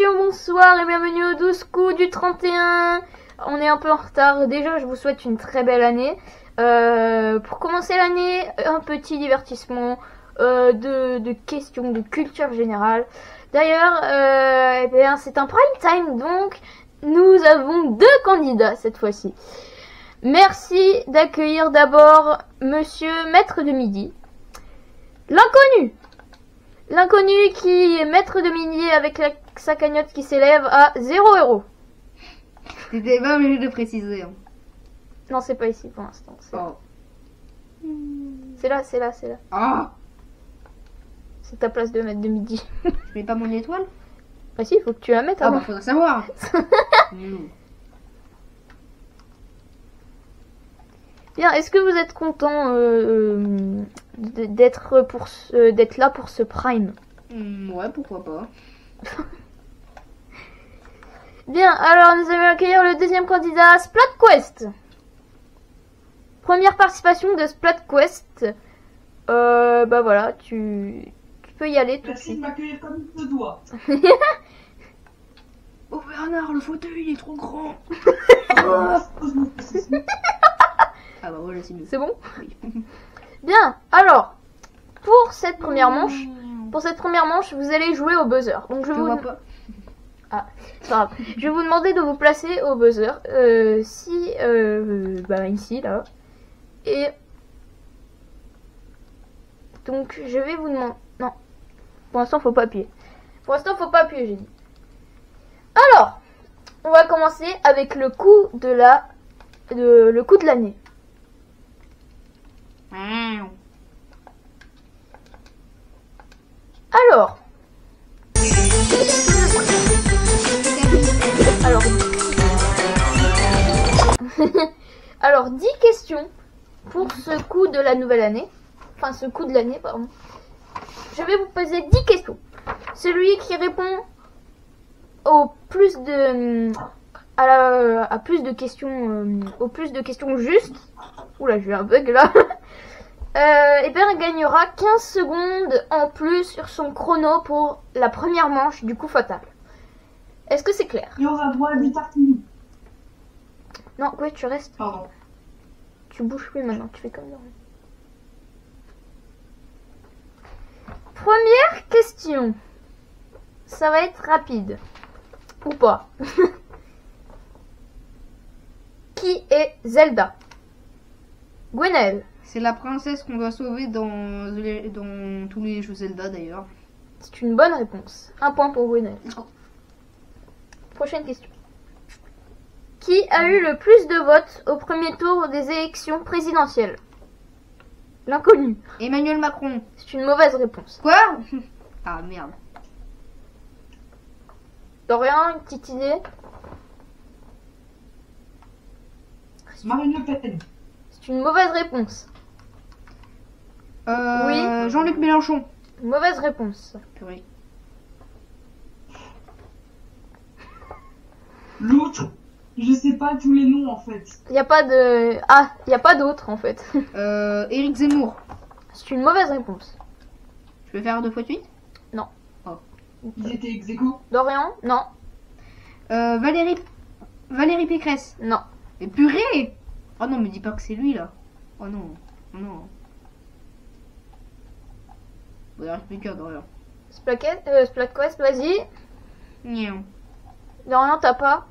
question, bonsoir et bienvenue aux 12 coups du 31. On est un peu en retard. Déjà, je vous souhaite une très belle année. Pour commencer l'année, un petit divertissement de questions de culture générale. D'ailleurs, eh bien, c'est un prime time, donc nous avons 2 candidats cette fois-ci. Merci d'accueillir d'abord Monsieur Maître de Midi, l'inconnu. L'inconnu qui est maître de midi avec sa cagnotte qui s'élève à 0 €. T'étais pas obligé de préciser. Hein. Non, c'est pas ici pour l'instant. Oh. C'est là, c'est là, c'est là. Ah, C'est ta place de maître de midi. je mets pas mon étoile. Bah si, il faut que tu la mettes Ah avant. bah faudrait savoir. Bien, est-ce que vous êtes content d'être là pour ce prime? Ouais, pourquoi pas. Bien, alors nous allons accueillir le deuxième candidat, SplatQuest. Première participation de SplatQuest. Bah voilà, tu peux y aller tout de Merci de suite. m'accueillir comme il se doit. Oh Bernard, le fauteuil il est trop grand. Ah bah voilà, c'est mieux. C'est bon? Oui. Bien, alors, pour cette première manche, vous allez jouer au buzzer. Donc je Je vous vois pas. c'est pas grave. Je vais vous demander de vous placer au buzzer. Bah ici, là. Et donc je vais vous demander. Non. Pour l'instant, faut pas appuyer. J'ai dit. Alors, on va commencer avec le coup de l'année. Alors. Alors, 10 questions pour ce coup de la nouvelle année. Enfin, ce coup de l'année, pardon. Je vais vous poser 10 questions. Celui qui répond au plus de questions justes. Oula, j'ai eu un bug là. Et bien, il gagnera 15 secondes en plus sur son chrono pour la première manche du coup fatal. Est-ce que c'est clair? Et on a droit à 8 tartines. Non, oui, tu restes. Pardon. Tu bouges plus maintenant, tu fais comme ça. Première question. Ça va être rapide. Ou pas. Qui est Zelda? Gwenaël. C'est la princesse qu'on doit sauver dans tous les jeux Zelda d'ailleurs. C'est une bonne réponse. Un point pour Gwenaël. Prochaine question. Qui a eu le plus de votes au premier tour des élections présidentielles? L'inconnu. Emmanuel Macron. C'est une mauvaise réponse. Quoi? Ah merde. Dorian, une petite idée? Marine Le Pen. C'est une mauvaise réponse. Oui. Jean-Luc Mélenchon. Mauvaise réponse. Purée. L'autre. Je sais pas tous les noms en fait. Il n'y a pas de... Ah, il n'y a pas d'autre en fait. Éric Zemmour. C'est une mauvaise réponse. Je peux faire 2 fois de suite? Non. Oh. Ils étaient ex aequo. Dorian? Non. Valérie Pécresse. Non. Mais purée! Oh non, me dis pas que c'est lui là. Oh non. Oh non. Bon, il reste plus qu'un Dorian. SplatQuest, vas-y. Niam. Dorian, t'as pas?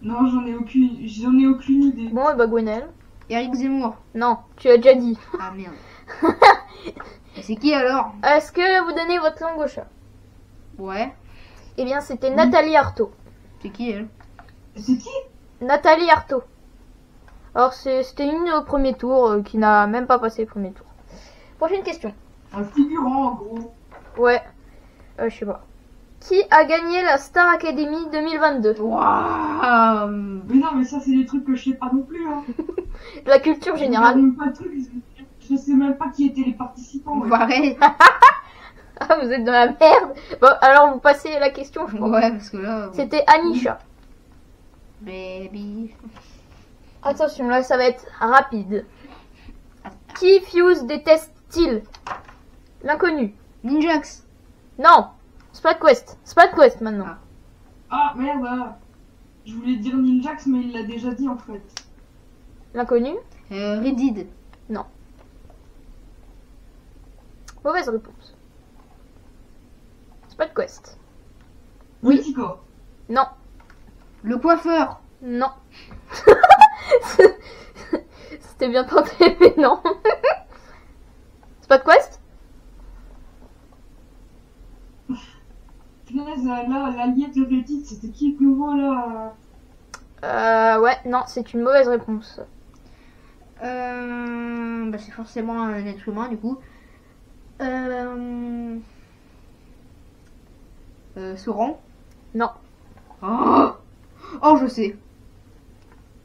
Non, j'en ai aucune idée. Bon, et bah Gwenaël. Éric Zemmour. Non, tu as déjà dit. Ah merde. Et c'est qui alors? Est-ce que vous donnez votre langue au chat? Ouais. Eh bien, c'était Nathalie Arthaud. C'est qui elle? C'est qui? Nathalie Arthaud. Alors, c'était une au premier tour qui n'a même pas passé le premier tour. Prochaine question. Un figurant en gros. Ouais. Je sais pas. Qui a gagné la Star Academy 2022? Waouh. Mais non, mais ça, c'est des trucs que je sais pas non plus. Hein. De la culture Je générale. regarde même pas de trucs, je sais même pas qui étaient les participants. Ouais. Pareil. Ah, vous êtes dans la merde. Bon, alors vous passez la question, je crois. Ouais, parce que là. C'était Anisha. Baby. Attention, là, ça va être rapide. Qui Fuse déteste-t-il? L'inconnu. Ninjax. Non. Spad Quest maintenant. Ah. Ah merde. Je voulais dire Ninjax, mais il l'a déjà dit en fait. L'inconnu. Reddit. Mauvaise réponse. Spad Quest. Oui. Mythico. Non. Le coiffeur. Non. C'était bien tenté, mais non. Spad Quest. Punaise, là, l'allié de Reddit, c'était qui le nouveau là? Ouais, non, c'est une mauvaise réponse. Bah, c'est forcément un être humain du coup. Sauron. Non. Oh, je sais.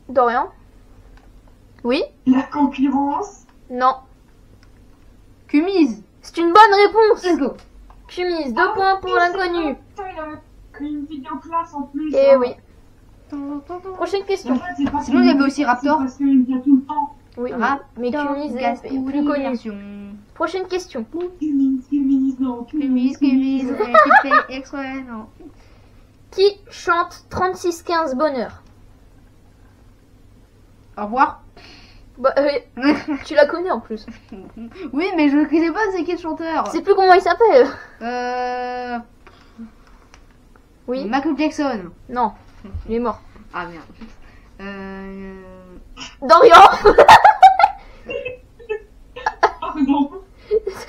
Dorian. Oui. La concurrence. Non. Kumiz. C'est une bonne réponse. Let's go. Kumiz, 2 points pour l'inconnu. Putain, il avait une vidéo classe en plus. Et hein. oui. Prochaine En question. fait, c'est pas Sinon, il y avait aussi Raptor. C'est parce qu'il vient tout le temps. Oui, Raptor, mais Kumiz est Gaston, plus connu. Version. Prochaine question. Kumiz, non. Kumiz. Tu fais exprès, non. Qui chante 36-15 bonheur? Au revoir. Bah, tu la connais en plus. Oui, mais je ne sais pas c'est qui le chanteur. Je sais plus comment il s'appelle. Oui. Michael Jackson. Non. Il est mort. Ah merde. Dorian. Pardon.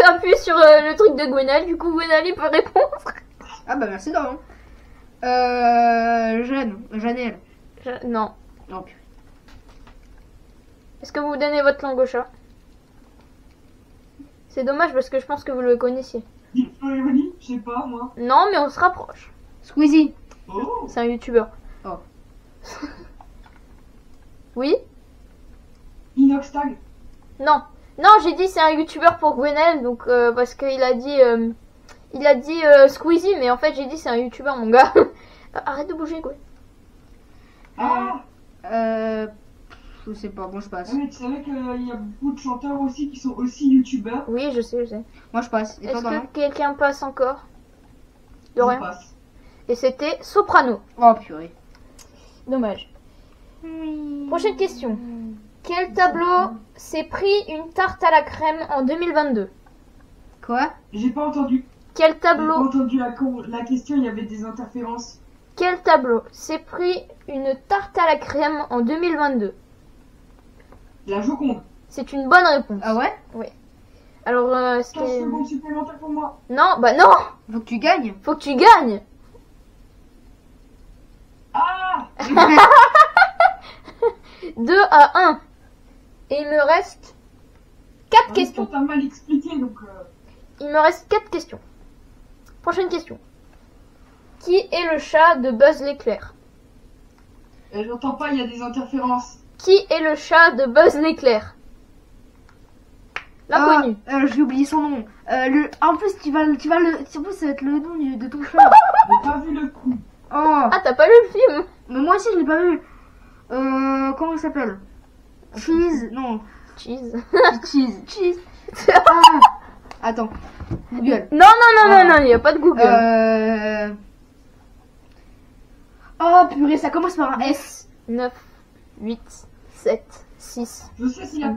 Appuie sur le truc de Gwenal. Du coup, Gwenal il peut répondre. Ah bah merci Dorian. Janelle. Non. Non, purée. Est-ce que vous donnez votre langue au chat? C'est dommage parce que je pense que vous le connaissiez. Je sais pas, moi. Non, mais on se rapproche. Squeezie. Oh. C'est un youtubeur. Oh. Oui? Inoxtag. Non. Non, j'ai dit c'est un youtubeur pour Gwenel, donc parce qu'il a dit Squeezie, mais en fait j'ai dit c'est un youtubeur mon gars. Arrête de bouger Gwen. Ah. Je sais pas, bon je passe. Ouais, tu savais qu'il y a beaucoup de chanteurs aussi qui sont aussi youtubeurs. Oui, je sais. Moi je passe. Et toi Est-ce Dorian? que quelqu'un passe encore? De Je rien. passe. Et c'était Soprano. Oh purée. Dommage. Prochaine question. Quel tableau s'est pris une tarte à la crème en 2022? Quoi? J'ai pas entendu. Quel J'ai pas tableau entendu la question, il y avait des interférences. Quel tableau s'est pris une tarte à la crème en 2022? La Joconde. C'est une bonne réponse. Ah ouais? Alors, 15 secondes supplémentaires pour moi. Non, bah non. Faut que tu gagnes. Faut que tu gagnes. Ah. 2-1. Et il me reste 4 questions. T'as mal expliqué, donc... Il me reste 4 questions. Prochaine question. Qui est le chat de Buzz l'éclair? J'entends pas, il y a des interférences. Qui est le chat de Buzz l'éclair? L'inconnu. J'ai oublié son nom. En plus en plus ça va être le nom de ton chat. J'ai pas vu le coup. Oh. Ah, t'as pas lu le film? Mais moi aussi je l'ai pas vu. Comment il s'appelle? Cheese. Non. Cheese. Cheese. Ah. Attends. Google. Non, il n'y a pas de Google. Oh purée, ça commence par un S. 9, 8, 7, 6, Je sais s'il y a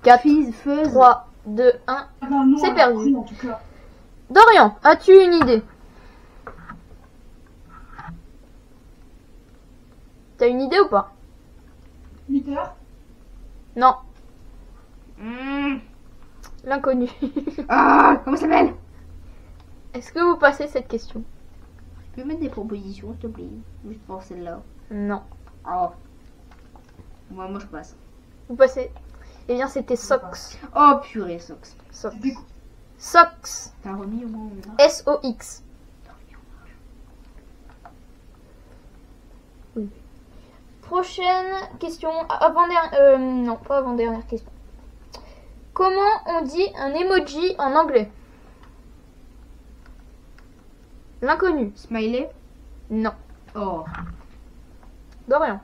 4, Fuzz. 3, 2, 1. un nom C'est à la perdu. con, en tout cas. Dorian, as-tu une idée? T'as une idée ou pas? 8 heures. Non, Mmh. l'inconnu. Ah, comment ça s'appelle? Est-ce que vous passez cette question? Tu peux mettre des propositions, s'il te plaît? Juste pour celle-là. Non. Oh. Moi je passe. Vous passez? Eh bien, c'était Sox. Oh purée, Sox. Sox. C'était quoi? Sox. T'as remis au moins là? S-O-X. Oui. Prochaine question. Avant-dernière. Non, pas avant-dernière question. Comment on dit un emoji en anglais? L'inconnu. Smiley? Non. Oh. Dorian.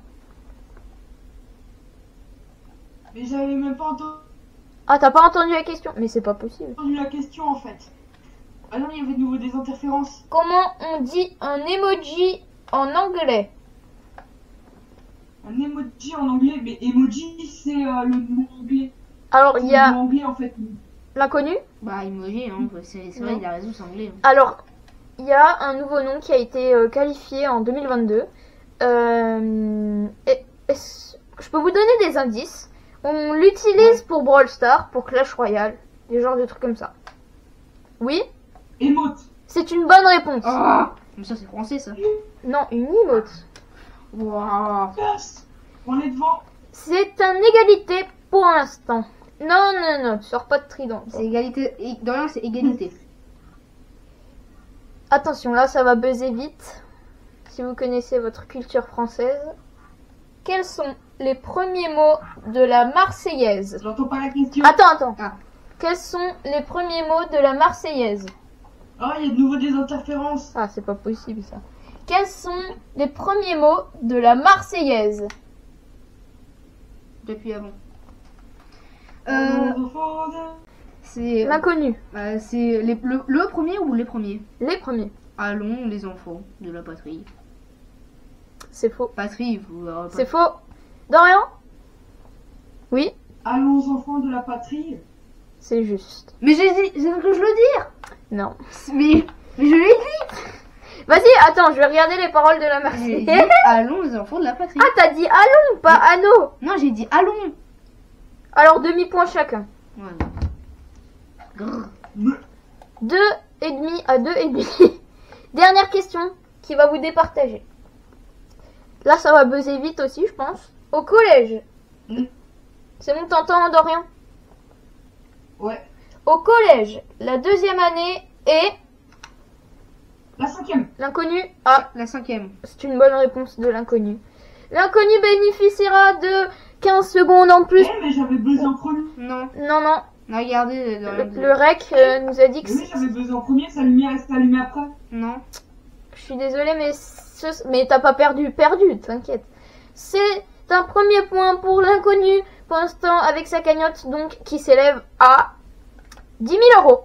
Mais j'avais même pas Ah, t'as pas entendu la question? Mais c'est pas possible. entendu la question en fait. Ah non, il y avait de nouveau des interférences. Comment on dit un emoji en anglais? Un emoji en anglais, mais emoji c'est le mot anglais. Alors, il y a Le mot anglais en fait. l'inconnu. Bah, emoji, hein. C'est vrai, Non. il a raison, c'est anglais. Alors, il y a un nouveau nom qui a été qualifié en 2022. Je peux vous donner des indices. On l'utilise pour Brawl Stars, pour Clash Royale, des genres de trucs comme ça. Oui, Emote. c'est une bonne réponse. Ah, mais ça, c'est français, ça. Non, une emote. Waouh. Yes. On est devant. C'est un égalité pour l'instant. Non, non, non, tu sors pas de trident. C'est égalité. Dorian, c'est égalité. Attention, là, ça va buzzer vite. Si vous connaissez votre culture française. Quels sont les premiers mots de la Marseillaise? J'entends pas la question. Attends. Ah. Quels sont les premiers mots de la Marseillaise? Oh, il y a de nouveau des interférences. Ah, c'est pas possible ça. Quels sont les premiers mots de la Marseillaise? Depuis avant. Enfants de- C'est. L'inconnu. C'est le premier ou les premiers? Les premiers. Allons, les enfants de la patrie. C'est faux. Patrie, vous. C'est faux. Dorian? Oui, Allons enfants de la patrie. c'est juste. Mais j'ai dit. C'est que je le dire. Non. Mais je l'ai dit. Vas-y, attends, je vais regarder les paroles de la J'ai dit Marseillaise. allons, les enfants de la patrie. Ah, t'as dit allons, pas anneau. Non, j'ai dit allons. Alors, demi-point chacun. Voilà. Grrr. 2,5 à 2,5. Dernière question qui va vous départager. Là, ça va buzzer vite aussi, je pense. Au collège. Mm. C'est bon, t'entends, Dorian? Ouais. Au collège, la deuxième année est La 5e. l'inconnu. Ah, La 5e. c'est une bonne réponse de l'inconnu. L'inconnu bénéficiera de 15 secondes en plus. Mais j'avais besoin en premier. Non. Non, non. Regardez. Le rec nous a dit que Mais oui, j'avais besoin en premier, sa lumière reste allumée après. Non. je suis désolée, mais t'as pas perdu, t'inquiète. C'est un premier point pour l'inconnu, pour l'instant, avec sa cagnotte, donc, qui s'élève à 10 000 euros.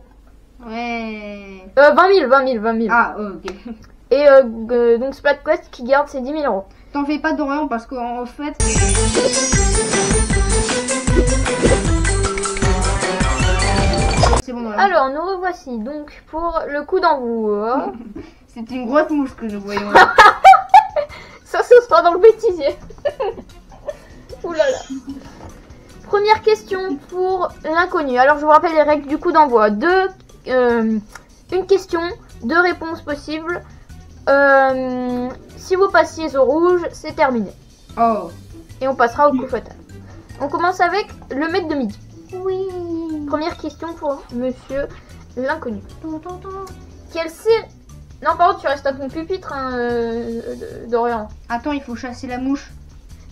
Ouais. 20 000. Ah, ok. Et donc SplatQuest qui garde ses 10 000 euros. T'en fais pas Dorian parce qu'en fait. C'est bon Dorian. Alors, nous revoici donc pour le coup d'envoi. C'est une grosse mouche que nous voyons. Ça, ce sera dans le bêtisier. Ouh là là. Première question pour l'inconnu. Alors, je vous rappelle les règles du coup d'envoi. Une question, 2 réponses possibles. Si vous passiez au rouge, c'est terminé. Oh. Et on passera au coup fatal. On commence avec le maître de midi. Oui. Première question pour monsieur l'inconnu. Quelle série... Non, par contre, tu restes à ton pupitre, hein, Dorian. Attends, il faut chasser la mouche.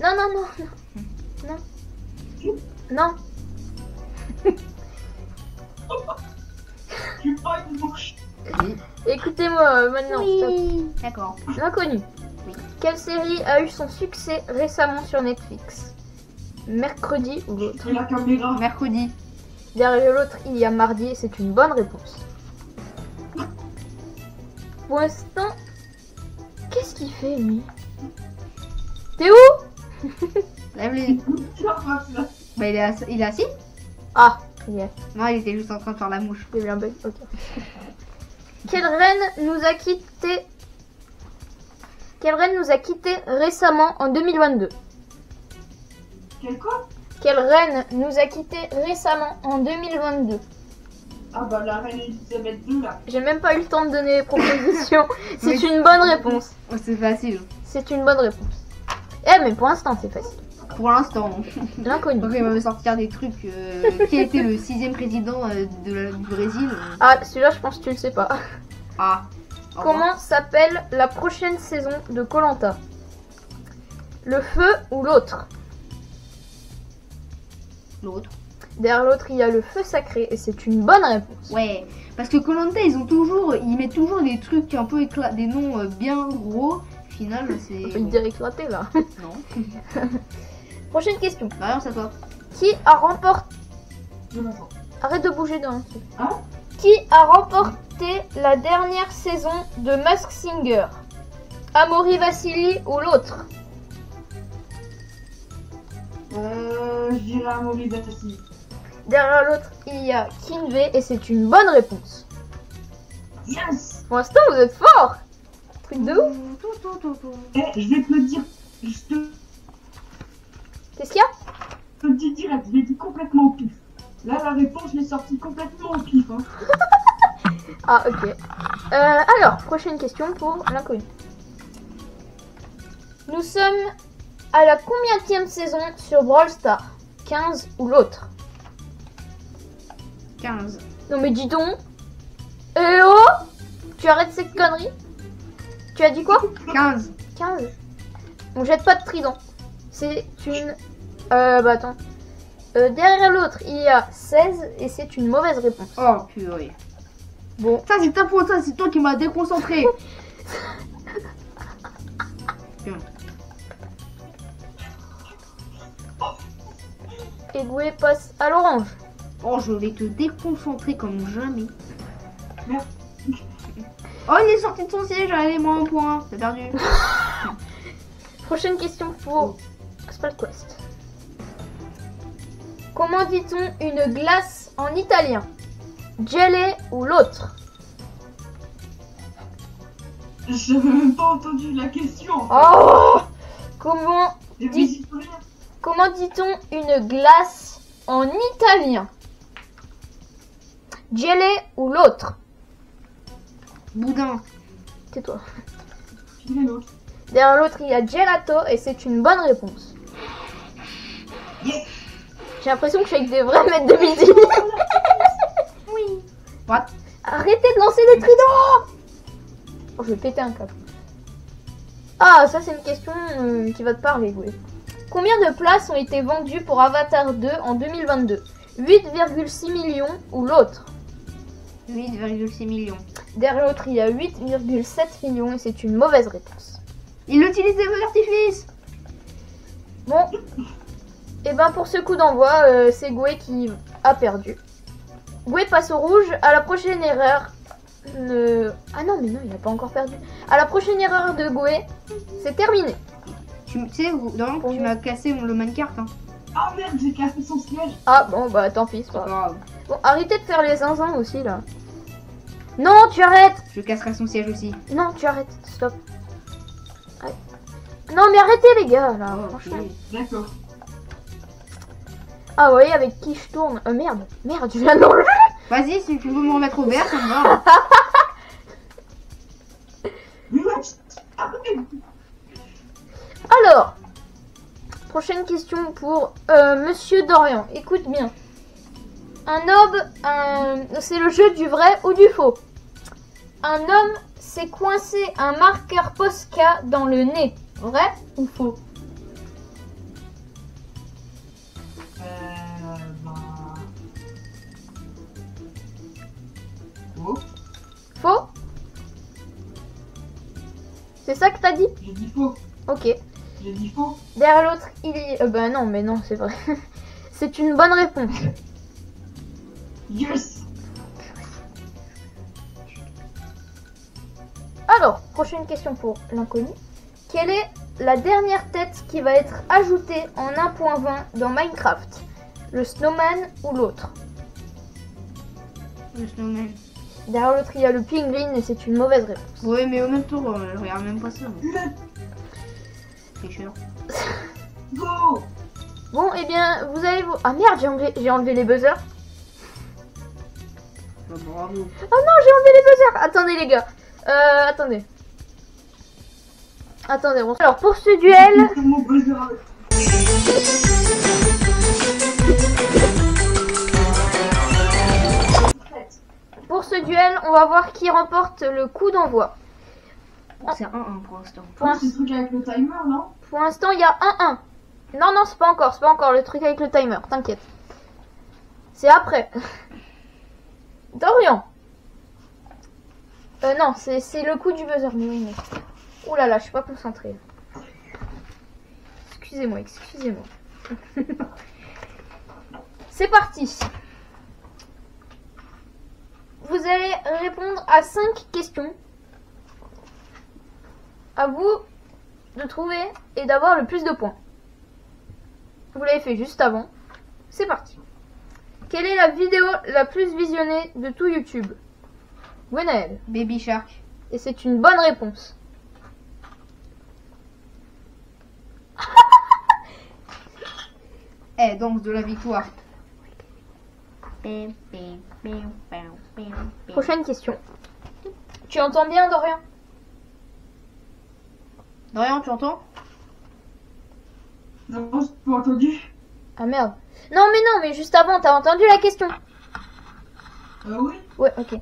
Non. Non. Tu pas une mouche. Écoutez-moi maintenant. Stop. D'accord. L'inconnu. Oui. Quelle série a eu son succès récemment sur Netflix? Mercredi ou l'autre? Et la caméra. Mercredi. Derrière l'autre, il y a mardi et c'est une bonne réponse. Pour l'instant, qu'est-ce qu'il fait lui? T'es où? Lève les. Bah, il est assis. Ah, il y a Non, il était juste en train de faire la mouche. eu un bug. Ok. Quelle reine nous a quitté? Quelle reine nous a quitté récemment en 2022? Quel quoi? Quelle reine nous a quitté récemment en 2022? Ah bah la reine Elisabeth II là. J'ai même pas eu le temps de donner les propositions. C'est Oui. une bonne réponse. Oh, c'est facile. C'est une bonne réponse. Eh, mais pour l'instant, c'est facile. Pour l'instant. L'inconnu. Donc, il va me sortir des trucs. Qui a été le 6e président du Brésil? Ah, celui-là, je pense que tu le sais pas. Ah. Au revoir. Comment s'appelle la prochaine saison de Koh-Lanta? Le feu ou l'autre? L'autre. Derrière l'autre, il y a le feu sacré et c'est une bonne réponse. Ouais. Parce que Koh-Lanta, ils mettent toujours des trucs un peu des noms bien gros. Au final, c'est. On peut le dire éclaté là. Non. Prochaine question. Bah, c'est à toi. Qui a remporté... Jonathan. Arrête de bouger dans un truc. Hein? Qui a remporté... était la dernière saison de Mask Singer? Amaury Vassili ou l'autre? Je dirais Amaury Vassili. Derrière l'autre, il y a Kinvey et c'est une bonne réponse. Yes. Pour l'instant, vous êtes fort. Truc de ouf. Eh, je vais te le dire. Je te Qu'est-ce qu'il y a? le dis direct, je l'ai dit complètement au pif. Là, la réponse, je l'ai sortie complètement au pif. Hein. Ah, ok. Alors, prochaine question pour l'inconnu. Nous sommes à la combienième saison sur Brawl Stars? 15 ou l'autre? 15. Non mais dis donc. Eh oh, tu arrêtes cette connerie? Tu as dit quoi? 15. 15. On jette pas de trident. C'est une... bah attends. Derrière l'autre, il y a 16 et c'est une mauvaise réponse. Oh purée. Bon. Ça c'est ta faute, ça c'est toi qui m'as déconcentré. Et Goué passe à l'orange. Oh, je vais te déconcentrer comme jamais. Merde. Oh, il est sorti de son siège, allez, moi un point. C'est perdu. Prochaine question pour Spellquest. Comment dit-on une glace en italien? Gelée ou l'autre? J'ai même pas entendu la question. Oh! Comment J'ai dis- dit rien. Comment dit-on une glace en italien? Gelée ou l'autre? Boudin. Tais-toi. Je dirais l'autre. Derrière l'autre, il y a gelato et c'est une bonne réponse. Yes. J'ai l'impression que je suis avec des vrais maîtres de midi. Oui. What? Arrêtez de lancer des tridents! Oh, je vais péter un câble. Ah, ça c'est une question qui va te parler, oui. Combien de places ont été vendues pour Avatar 2 en 2022? 8,6 millions ou l'autre? 8,6 millions. Derrière l'autre, il y a 8,7 millions et c'est une mauvaise réponse. Il utilise des feux d'artifice. Bon, et ben pour ce coup d'envoi, c'est Goué qui a perdu. Goué passe au rouge. À la prochaine erreur... Ah non, mais non, il n'a pas encore perdu. À la prochaine erreur de Goué, c'est terminé. Tu sais, Dorian, tu m'as cassé le minecart. Hein. Oh merde, j'ai cassé son siège. Ah bon, bah tant pis, c'est C'est pas pas grave. grave. Bon, arrêtez de faire les zinzins aussi là. Non, tu arrêtes. Je casserai son siège aussi. Non, tu arrêtes, stop. Arrête. Non, mais arrêtez les gars là, Oh, franchement. purée. D'accord. Ah, vous voyez avec qui je tourne. Merde, merde, je viens de l'enlever. Vas-y, si tu veux me remettre au vert, ça me va. Mais ouais, arrête. Alors, prochaine question pour Monsieur Dorian. Écoute bien. Un homme, c'est le jeu du vrai ou du faux. Un homme s'est coincé un marqueur Posca dans le nez. Vrai ou faux? Bah... Oh, Faux? C'est ça que t'as dit? j'ai dit faux. Ok. J'ai dit faux. Derrière l'autre, il y... bah non, mais non, c'est vrai. C'est une bonne réponse. Yes. Alors, prochaine question pour l'inconnu. Quelle est la dernière tête qui va être ajoutée en 1.20 dans Minecraft? Le snowman ou l'autre? Le snowman. Derrière l'autre, il y a le pingouin et c'est une mauvaise réponse. Ouais, mais au même tour, je regarde même pas ça. C'est chiant. Go. Bon, eh bien, vous allez vous... Ah merde, j'ai enlevé les buzzers. Bah, bravo. Oh non, j'ai enlevé les buzzers. Attendez les gars. Attendez. Attendez, alors pour ce duel... Mon buzzer avec. Pour ce duel, on va voir qui remporte le coup d'envoi. C'est 1-1 pour l'instant. Pour C'est le truc avec le timer, non? Pour l'instant, il y a 1-1. Non, non, c'est pas encore le truc avec le timer, t'inquiète. C'est après. Dorian. Non, c'est le coup du buzzer. Mais oui, mais... Ouh là là, je suis pas concentrée. Excusez-moi, excusez-moi. C'est parti. vous allez répondre à 5 questions. À vous de trouver et d'avoir le plus de points. Vous l'avez fait juste avant. C'est parti. Quelle est la vidéo la plus visionnée de tout YouTube? Gwenaël. Baby Shark. Et c'est une bonne réponse. Eh, danse de la victoire. Prochaine question. Tu entends bien, Dorian? Dorian, tu entends? Non, j'ai pas entendu. Ah merde. Non, mais juste avant, t'as entendu la question? Oui. Ouais, ok.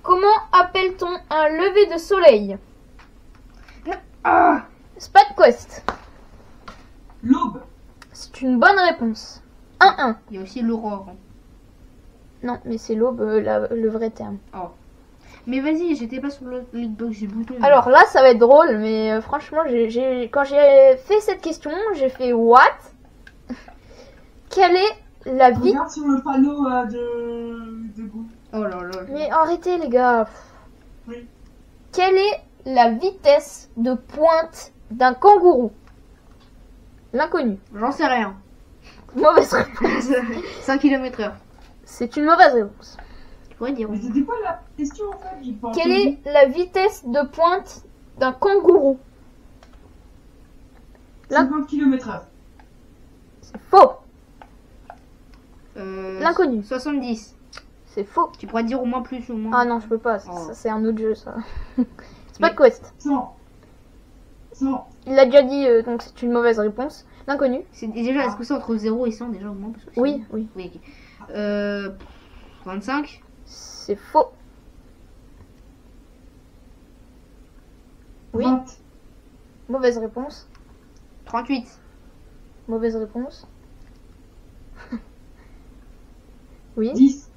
Comment appelle-t-on un lever de soleil? Ah, Spadquest. L'aube. C'est une bonne réponse. 1-1. il y a aussi l'aurore. Non, mais c'est l'aube, le vrai terme. Oh. Mais vas-y, j'étais pas sur le hitbox, j'ai le bouton. Alors là, ça va être drôle, mais franchement, quand j'ai fait cette question, j'ai fait what? Quelle est la vie? Regarde sur le panneau de goût. Oh là là. Mais arrêtez les gars. Oui. Quelle est la vitesse de pointe d'un kangourou? L'inconnu. J'en sais rien. Mauvaise réponse. 5 km/h. C'est une mauvaise réponse. Tu pourrais dire. Mais c'était quoi la question en fait? J'ai pas Quelle entendu. est la vitesse de pointe d'un kangourou? 50 km/h. C'est faux. Euh, L'inconnu. 70. C'est faux. Tu pourrais dire au moins plus ou moins. Ah non, je peux pas. Oh. Ça c'est un autre jeu, ça. Spadquest. 100. 100. Il l'a déjà dit, donc c'est une mauvaise réponse. L'inconnu. C'est déjà, est-ce que c'est entre 0 et 100 déjà au moins parce que c'est- Oui, oui. Oui, ok. 25. C'est faux. Oui. 20. Mauvaise réponse. 38. Mauvaise réponse. Oui. 10.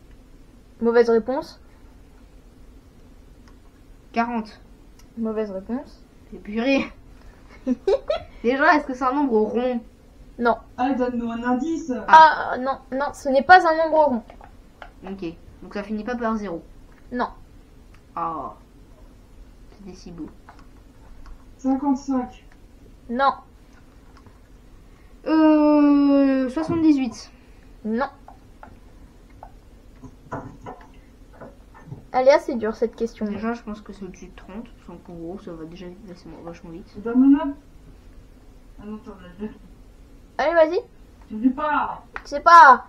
Mauvaise réponse. 40. Mauvaise réponse. C'est purée. Déjà, est-ce que c'est un nombre rond? Non. Allez, donne-nous un indice. Ah non, non, ce n'est pas un nombre rond. Ok. Donc ça finit pas par 0. Non. Ah. C'était si beau. 55. Non. 78. Non. Elle est assez dure cette question. Déjà, je pense que c'est au-dessus de 30. Parce qu'en gros, ça va déjà vachement vite. Donne-moi un. Ah non, t'en as deux. Allez, vas-y. Je sais pas. Je sais pas.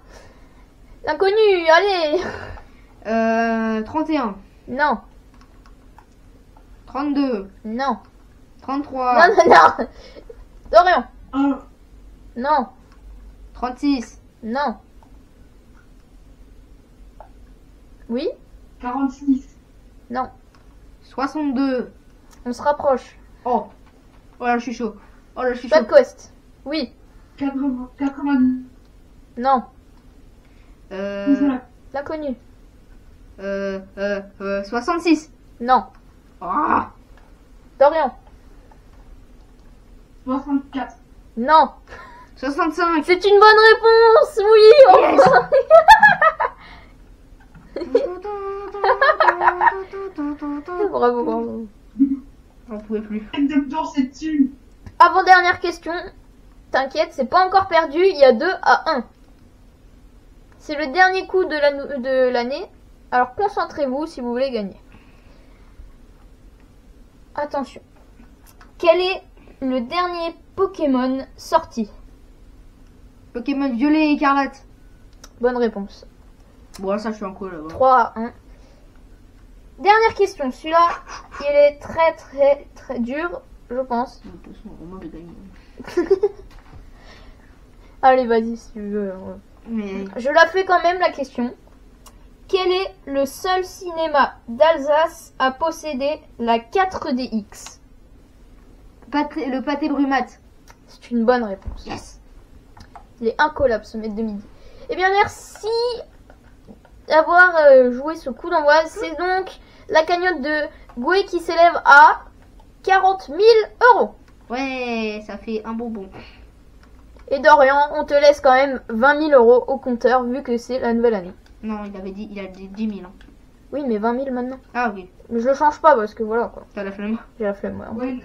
L'inconnu, allez. 31. Non. 32. Non. 33. Non, non, non. Dorian. 1. Non. 36. Non. Oui. 46. Non. 62. On se rapproche. Oh. Oh là, je suis chaud. Oh là, je suis chaud. Spadquest. Oui. 90. Non. 19. L'inconnu. 66. Non. Ah. Dorian. 64. Non. 65. C'est une bonne réponse. Oui. Enfin. Bravo, bravo. J'en pouvais plus. Arrête de me danser dessus. Avant-dernière question. T'inquiète, c'est pas encore perdu. Il y a 2-1. C'est le dernier coup de l'année. Alors concentrez-vous si vous voulez gagner. Attention. Quel est le dernier Pokémon sorti? Pokémon violet et écarlate. Bonne réponse. Bon, là, ça, je suis un coup là-bas. 3-1. Dernière question. Celui-là, il est très très très dur, je pense. De toute façon, Romain de gagner. Allez, vas-y si tu veux. Mais. Je la fais quand même la question. Quel est le seul cinéma d'Alsace à posséder la 4DX? Le pâté brumat. C'est une bonne réponse. Yes. Il est incollable ce maître de midi. Eh bien merci d'avoir joué ce coup d'envoi. C'est donc la cagnotte de Goué qui s'élève à 40 000 €. Ouais, ça fait un bonbon. Et Dorian, on te laisse quand même 20 000 € au compteur vu que c'est la nouvelle année. Non, il a dit 10 000. Hein. Oui, mais 20 000 maintenant. Ah, ok. Mais je le change pas parce que voilà quoi. T'as la flemme. J'ai la flemme. Ouais. Ouais.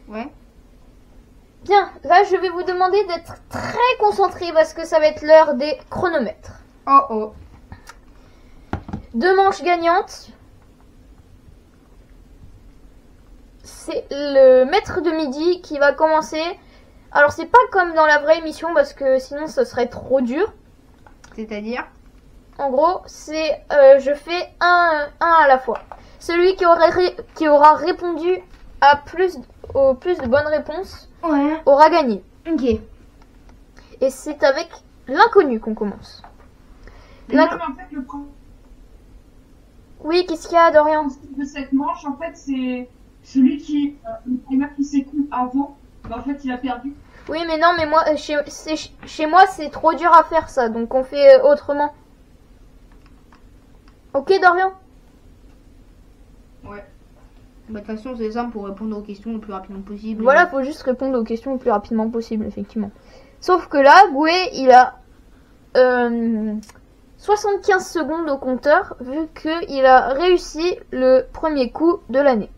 Ouais. Bien, là je vais vous demander d'être très concentré parce que ça va être l'heure des chronomètres. Oh oh. 2 manches gagnantes. C'est le maître de midi qui va commencer. Alors c'est pas comme dans la vraie émission parce que sinon ce serait trop dur. C'est-à-dire? En gros, c'est je fais un à la fois. Celui qui aura répondu à au plus de bonnes réponses Ouais. aura gagné. Ok. Et c'est avec l'inconnu qu'on commence. Et non, mais en fait, le Oui, qu'est-ce qu'il y a, Dorian? principe de cette manche, en fait, c'est celui qui, le timer qui s'écoule avant, bah, en fait, il a perdu. Oui, mais non, mais moi, chez moi, c'est trop dur à faire ça, donc on fait autrement. Ok, Dorian? Ouais. Bah, de toute façon, c'est simple pour répondre aux questions le plus rapidement possible. Voilà, faut juste répondre aux questions le plus rapidement possible, effectivement. Sauf que là, Goué, il a 75 secondes au compteur, vu qu'il a réussi le premier coup de l'année.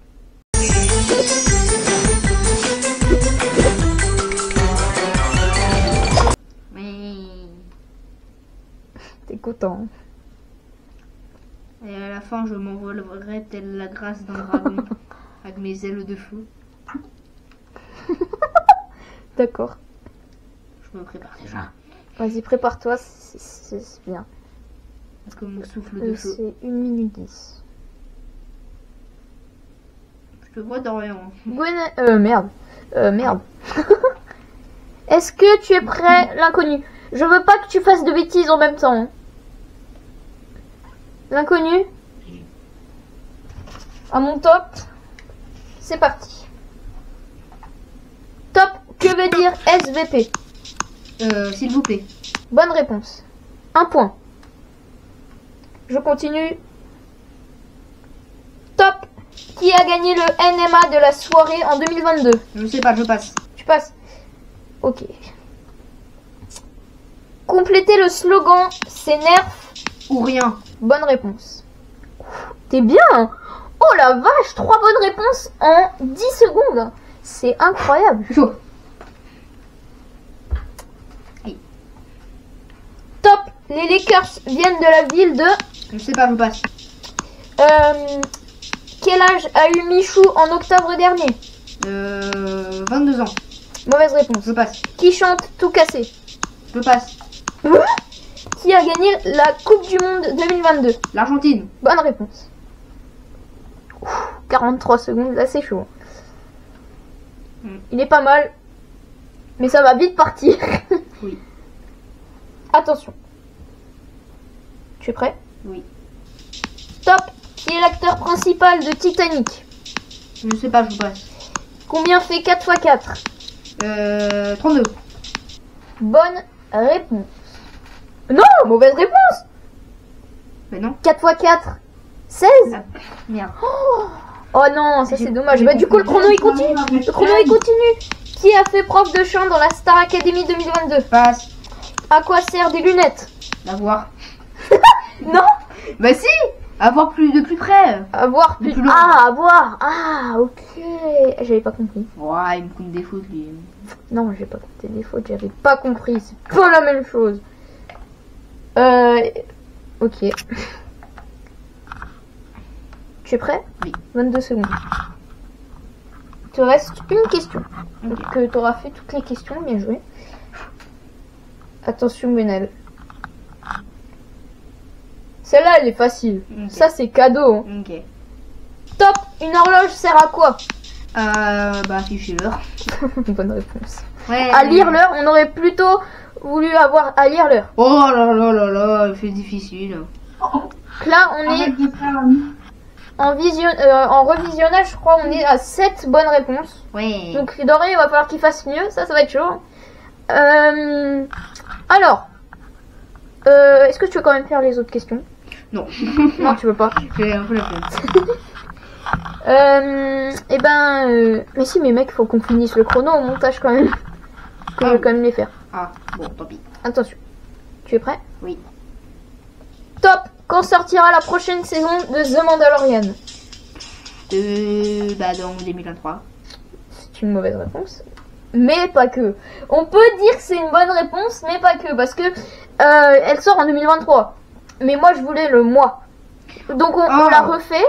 Mais... T'es content, hein? Et à la fin, je m'envolerai telle la grâce d'un dragon avec mes ailes de feu. D'accord. Je me prépare déjà. Vas-y, prépare-toi, c'est bien. Comme mon souffle de feu. C'est 1 minute 10. Je te vois Dorian. Merde. Merde. Est-ce que tu es prêt, l'inconnu? Je veux pas que tu fasses de bêtises en même temps. Hein. L'inconnu? À mon top. C'est parti. Top, que veut dire SVP? S'il vous plaît. Bonne réponse. 1 point. Je continue. Top, qui a gagné le NMA de la soirée en 2022? Je sais pas, je passe. Tu passes. Ok. Complétez le slogan, c'est nerf. Ou rien. Bonne réponse. T'es bien. Oh la vache, 3 bonnes réponses en 10 secondes. C'est incroyable. Chaud. Top, les Lakers viennent de la ville de... Je sais pas, je passe. Quel âge a eu Michou en octobre dernier? 22 ans. Mauvaise réponse. Je passe. Qui chante tout cassé? Je passe. Qui a gagné la Coupe du Monde 2022? L'Argentine. Bonne réponse. Ouf, 43 secondes, là c'est chaud. Il est pas mal. Mais ça va vite partir. Oui. Attention. Tu es prêt? Oui. Top, qui est l'acteur principal de Titanic? Je sais pas, je passe. Combien fait 4 x 4? 32. Bonne réponse. Non, mauvaise réponse. Mais non. 4 x 4, 16. Ah, merde. Oh non, ça c'est dommage. j'ai Bah du coup le chrono il compris. continue. Le chrono il continue. Qui a fait prof de chant dans la Star Academy 2022? Passe. À quoi sert des lunettes? L'avoir. Non. Bah si. Avoir de plus près. À voir plus. Plus loin. Ah, à voir. Ah, ok. J'avais pas compris. Ouais, il me compte des fautes lui. Non, j'ai pas compté des fautes. J'avais pas compris. C'est pas la même chose. Ok. Tu es prêt? Oui. 22 secondes. Il te reste une question. Ok. Donc tu auras fait toutes les questions. Bien joué. Attention, Benel. Celle-là, elle est facile. Ok. Ça, c'est cadeau. Hein. Ok. Top. Une horloge sert à quoi? Bah afficher l'heure. Bonne réponse. Ouais. À lire l'heure, on aurait plutôt voulu avoir à lire l'heure. Oh là là là là, c'est difficile. Là, on est Arrête de faire en revisionnage, je crois, on est à 7 bonnes réponses. Ouais. Donc Doré, il va falloir qu'il fasse mieux, ça va être chaud. Alors, est-ce que tu veux quand même faire les autres questions? Non. Non, tu veux pas. J'ai un peu la flemme. Mais si, mais mec, faut qu'on finisse le chrono au montage quand même. Je vais quand même les faire. Ah, bon, tant pis. Attention, tu es prêt? Oui. Top. Quand sortira la prochaine saison de The Mandalorian? Dans 2023. C'est une mauvaise réponse. Mais pas que. On peut dire que c'est une bonne réponse, mais pas que. Parce que elle sort en 2023. Mais moi, je voulais le mois. Donc, on la refait.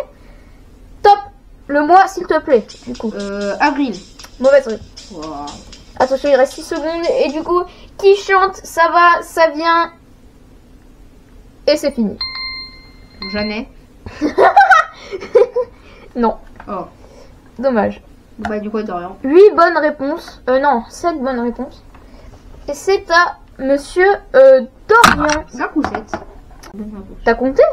Top. Le mois, s'il te plaît. Du coup. Avril. Mauvaise réponse. Wow. Attention, il reste 6 secondes. Et du coup, qui chante? Ça va, ça vient. Et c'est fini. Jeannet. Non. Oh. Dommage. Bah, du coup, Dorian. 8 bonnes réponses. Non, 7 bonnes réponses. Et c'est à monsieur Dorian. 5 ou 7. T'as compté?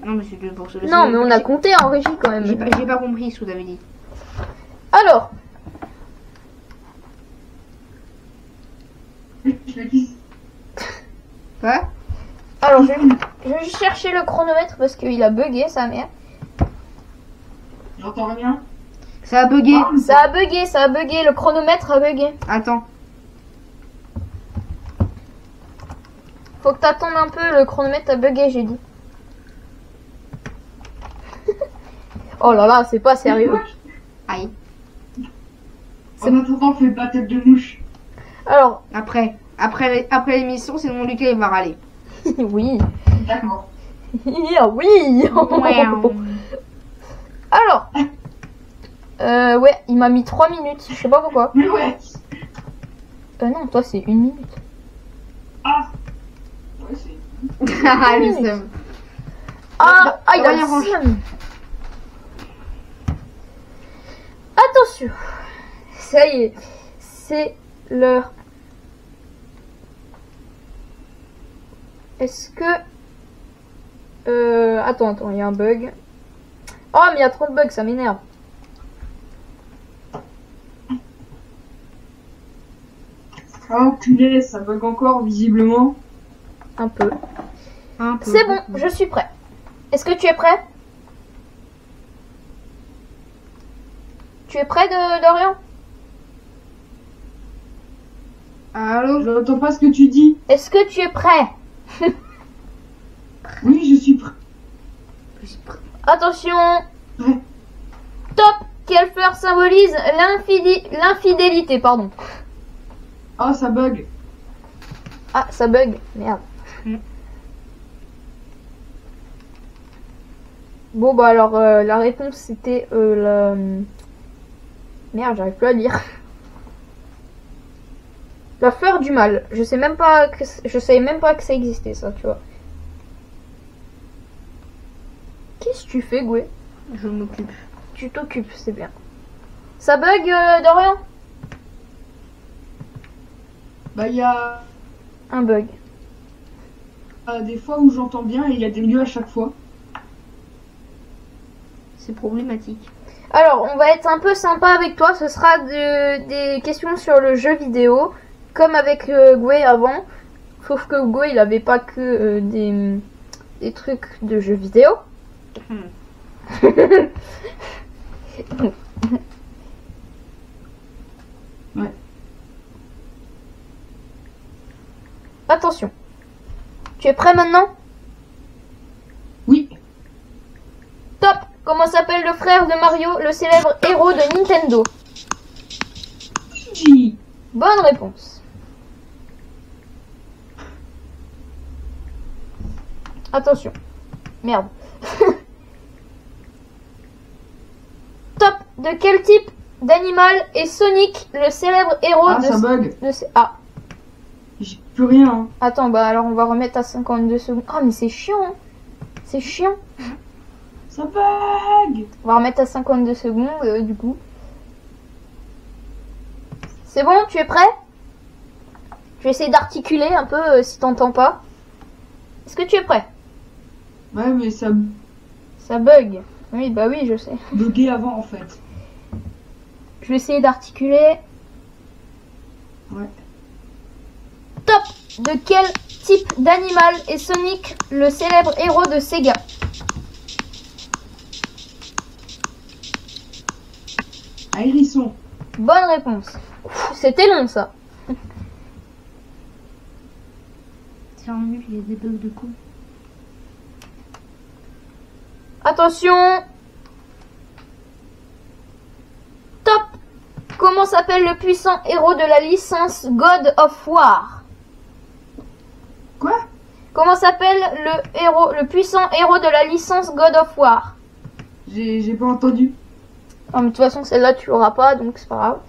Non, mais c'est 2 pour ce. Non, mais on a compté en régie quand même. J'ai pas compris ce que vous avez dit. Alors, Quoi? alors je vais chercher le chronomètre parce qu'il a bugué sa mère. J'entends rien. Ça a bugué. Ça a bugué, le chronomètre a bugué. Attends. Faut que t'attendes un peu, le chronomètre a bugué, j'ai dit. Oh là là, c'est pas sérieux. Aïe. En attendant, fais pas tête de mouche. Alors, Après l'émission, c'est mon Lucas, il va râler. oui. D'accord. Ah oui. Alors, ouais, il m'a mis 3 minutes, je sais pas pourquoi. Mais ouais. Non, toi c'est 1 minute. Ah. Ouais, c'est... Ah, le seum. Ah, il a dernière le manche. seum. Attention, ça y est, c'est l'heure. Est-ce que... Attends, il y a un bug. Oh, mais il y a trop de bugs, ça m'énerve. Oh punaise, ça bug encore visiblement. Un peu. Un peu. C'est bon, je suis prêt. Est-ce que tu es prêt? Tu es prêt, Dorian? Allô? Je n'entends pas ce que tu dis. Est-ce que tu es prêt? Oui, je suis prêt. Attention. Ouais. Top. Quelle fleur symbolise l'infidélité, pardon. Ah, ça bug. Ah, ça bug. Merde. Bon, bah alors, la réponse, c'était la... Merde, j'arrive plus à lire. La fleur du mal. Je savais même pas que ça existait, ça, tu vois. Qu'est-ce que tu fais, Goué? Je m'occupe. Tu t'occupes, c'est bien. Ça bug, Dorian? Bah, il y a Un bug. des fois où j'entends bien et il y a des lieux à chaque fois. C'est problématique. Alors, on va être un peu sympa avec toi. Ce sera des questions sur le jeu vidéo, comme avec Goué avant. Sauf que Goué, il avait pas que des trucs de jeux vidéo. Ouais. Attention. Tu es prêt maintenant? Oui. Top. Comment s'appelle le frère de Mario, le célèbre héros de Nintendo? Luigi. Bonne réponse. Attention. Merde. Top. De quel type d'animal est Sonic, le célèbre héros Ah, ça bug. Ah. J'ai plus rien. Hein. Attends, bah alors on va remettre à 52 secondes. Oh, mais c'est chiant. Hein. C'est chiant. Ça bug. On va remettre à 52 secondes, du coup. C'est bon, tu es prêt? Je vais essayer d'articuler un peu si t'entends pas. Est-ce que tu es prêt? Ouais, mais ça Ça bug. Oui, bah oui, je sais. buguait avant en fait. Je vais essayer d'articuler. Ouais. Top. De quel type d'animal est Sonic, le célèbre héros de Sega? Un hérisson. Bonne réponse. C'était long, ça. C'est ennuyeux, il y a des bugs de con. Attention. Top. Comment s'appelle le puissant héros de la licence God of War? Quoi? Comment s'appelle le puissant héros de la licence God of War? J'ai pas entendu. Ah, mais de toute façon, celle-là, tu l'auras pas, donc c'est pas grave.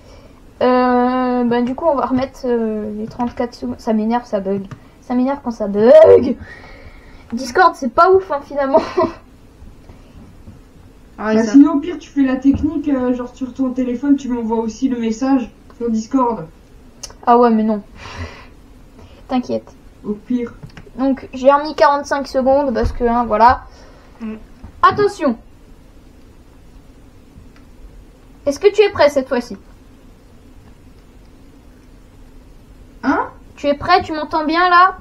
Ben, du coup, on va remettre les 34 secondes. Ça m'énerve, ça bug. Ça m'énerve quand ça bug. Discord, c'est pas ouf, hein, finalement. Ah, Bah, ça- sinon, au pire, tu fais la technique, genre sur ton téléphone, tu m'envoies aussi le message sur Discord. Ah ouais, mais non. T'inquiète. Au pire. Donc, j'ai remis 45 secondes parce que, hein, voilà. Mm. Attention. Est-ce que tu es prêt cette fois-ci? Hein? Tu es prêt? Tu m'entends bien là?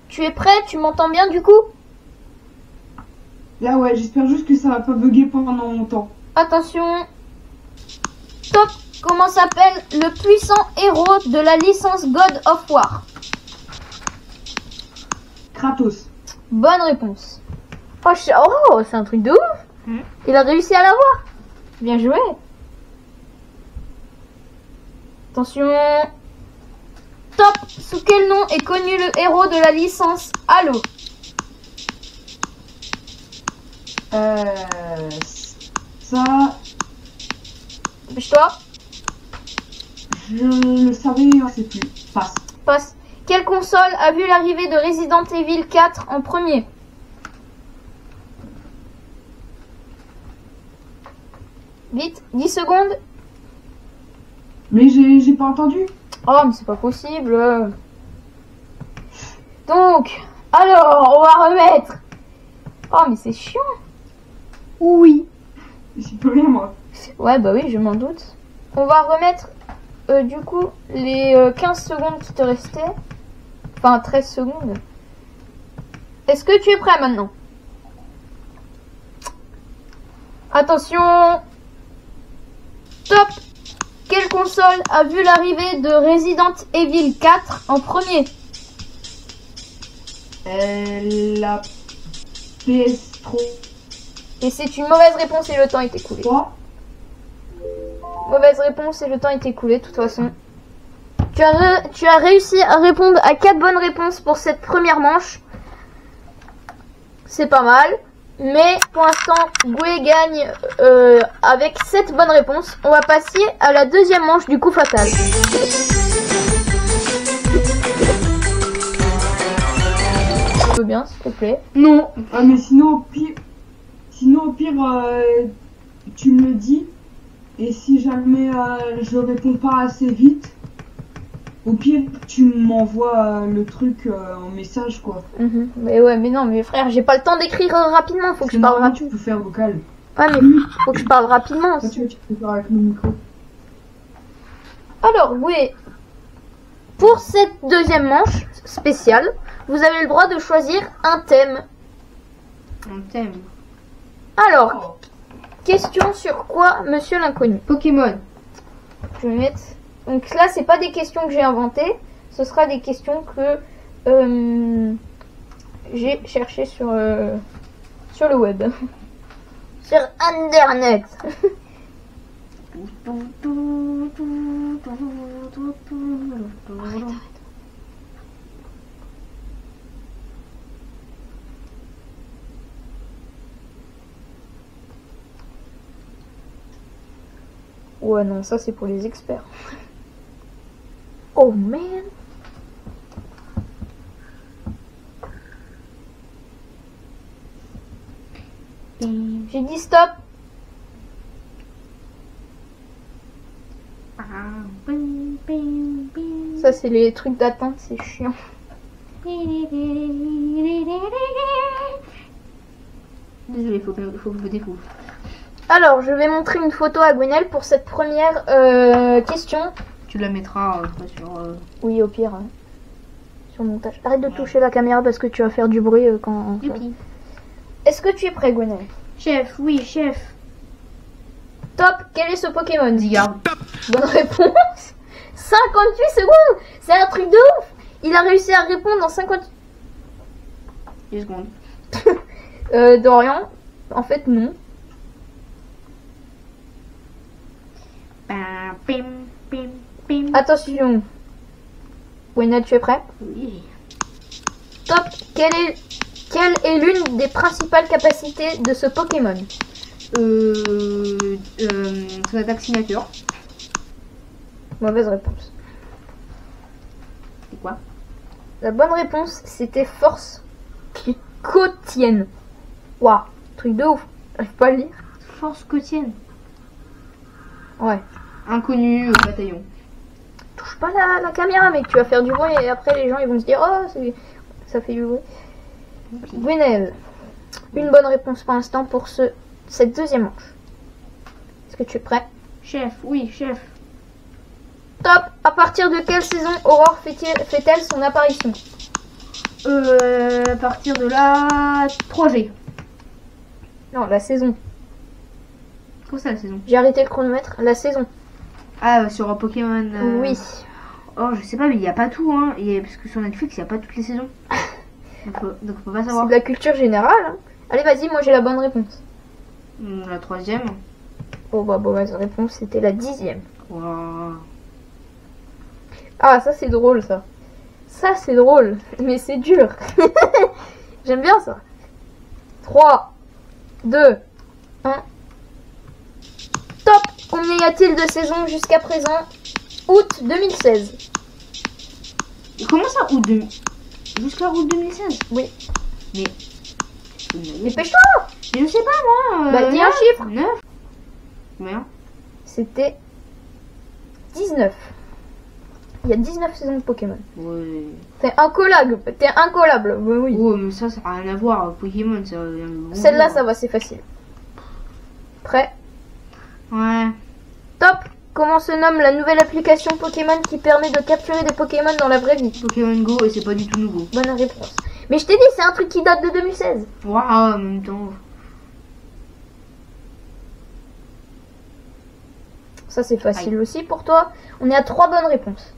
Tu es prêt? Tu m'entends bien du coup? Là, ouais, j'espère juste que ça va pas bugger pendant longtemps. Attention. Top. Comment s'appelle le puissant héros de la licence God of War? Kratos. Bonne réponse. Oh, c'est un truc de ouf. Mm. Il a réussi à l'avoir. Bien joué. Attention. Top. Sous quel nom est connu le héros de la licence Halo? Ça, Dépêche-toi. je le savais, je sais plus. Passe. Passe. Quelle console a vu l'arrivée de Resident Evil 4 en premier? Vite, 10 secondes. Mais j'ai pas entendu. Oh, mais c'est pas possible. Donc, alors, on va remettre. Oh, mais c'est chiant. Oui. J'y peux rien, moi. Ouais, bah oui, je m'en doute. On va remettre, du coup, les 15 secondes qui te restaient. Enfin, 13 secondes. Est-ce que tu es prêt maintenant? Attention. Top. Quelle console a vu l'arrivée de Resident Evil 4 en premier? La PS3. Et c'est une mauvaise réponse et le temps est écoulé. Mauvaise réponse et le temps est écoulé, de toute façon. Tu as réussi à répondre à 4 bonnes réponses pour cette première manche. C'est pas mal. Mais pour l'instant, Goué gagne avec 7 bonnes réponses. On va passer à la deuxième manche du coup fatal. Tu veux bien, s'il te plaît? Non. Ah, mais sinon, au pire, tu me le dis. Et si jamais je réponds pas assez vite, au pire, tu m'envoies le truc en message, quoi. Mais ouais, mais non, mais frère, j'ai pas le temps d'écrire rapidement. Faut que je parle Sinon, rapidement. tu peux faire vocal. Ouais, mais faut que je parle rapidement Toi, aussi. tu peux faire avec le micro. Alors, oui. Pour cette deuxième manche spéciale, vous avez le droit de choisir un thème. On t'aime. Alors, question sur quoi, monsieur l'inconnu? Pokémon. Je vais mettre. Donc là, c'est pas des questions que j'ai inventées. Ce sera des questions que j'ai cherchées sur le web. Sur Internet. Ouais, non, ça c'est pour les experts. Oh man. J'ai dit stop. Ça c'est les trucs d'attente, c'est chiant. Désolé, faut que je me défoule. Alors, je vais montrer une photo à Gwenel pour cette première question. Tu la mettras sur... Oui, au pire. Sur le montage. Arrête de toucher la caméra parce que tu vas faire du bruit quand... Youpi. Est-ce que tu es prêt, Gwenel? Chef, oui, chef. Top. Quel est ce Pokémon? Zygarde. Bonne réponse. 58 secondes. C'est un truc de ouf. Il a réussi à répondre en 50... 10 secondes. Dorian, en fait, non. Pim, pim, pim. Attention. Wena, tu es prêt? Oui. Top. Quelle est l'une des principales capacités de ce Pokémon? Son attaque signature. Mauvaise réponse. C'est quoi? La bonne réponse, c'était force quotienne. Waouh, truc de ouf. J'arrive pas à le lire. Force quotienne. Ouais. Inconnu au bataillon. Touche pas la caméra, mec. Tu vas faire du bruit et après les gens ils vont se dire oh, ça fait du bruit. Gwenel. Une bonne réponse pour l'instant pour cette deuxième manche. Est-ce que tu es prêt? Chef, oui, chef. Top. À partir de quelle saison Aurore fait-elle son apparition? À partir de la 3G. Non, la saison. Comment ça la saison? J'ai arrêté le chronomètre. La saison. Ah, sur un Pokémon. Oui. Oh, je sais pas, mais il n'y a pas tout, hein. Parce que sur Netflix, il n'y a pas toutes les saisons. Donc on peut pas C'est savoir. de la culture générale. Hein. Allez, vas-y, moi j'ai la bonne réponse. La 3e. Oh bah mauvaise réponse, c'était la 10e. Wow. Ah, ça c'est drôle ça. Ça c'est drôle, mais c'est dur. J'aime bien ça. 3, 2, 1. Top. Combien y a-t-il de saisons jusqu'à présent? Août 2016. Et comment ça, août 2000 jusqu'à août 2016? Oui. Mais Dépêche-toi. je sais pas moi. Bah dis un chiffre. 9. Combien? C'était 19. Il y a 19 saisons de Pokémon. Ouais. T'es incollable. T'es incollable. Oui, oui. Oh, mais ça n'a rien à voir. Pokémon, ça. Celle-là, ça va, c'est facile. Prêt? Ouais. Top. Comment se nomme la nouvelle application Pokémon qui permet de capturer des Pokémon dans la vraie vie? Pokémon Go et c'est pas du tout nouveau. Bonne réponse. Mais je t'ai dit, c'est un truc qui date de 2016. Waouh, en même temps. Ça, c'est facile aussi pour toi. On est à 3 bonnes réponses.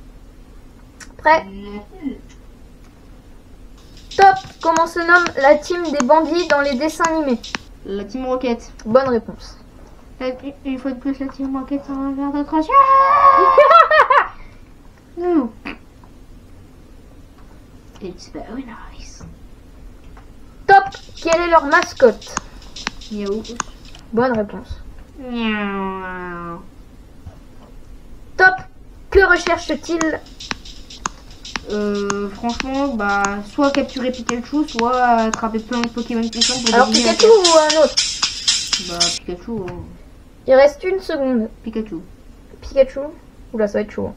Prêt? Top. Comment se nomme la team des bandits dans les dessins animés? La Team Rocket. Bonne réponse. Une fois de plus, la Team Rocket, ça va faire d'autres choses. No. It's very nice. Top. Quelle est leur mascotte? Miaou. Bonne réponse. Miaou. Top. Que recherche-t-il? Franchement, bah, soit capturer Pikachu, soit attraper plein de Pokémon puissants pour Alors dominer la Pikachu Terre. ou un autre? Bah, Pikachu. Il reste une seconde. Pikachu. Pikachu? Oula, ça va être chaud.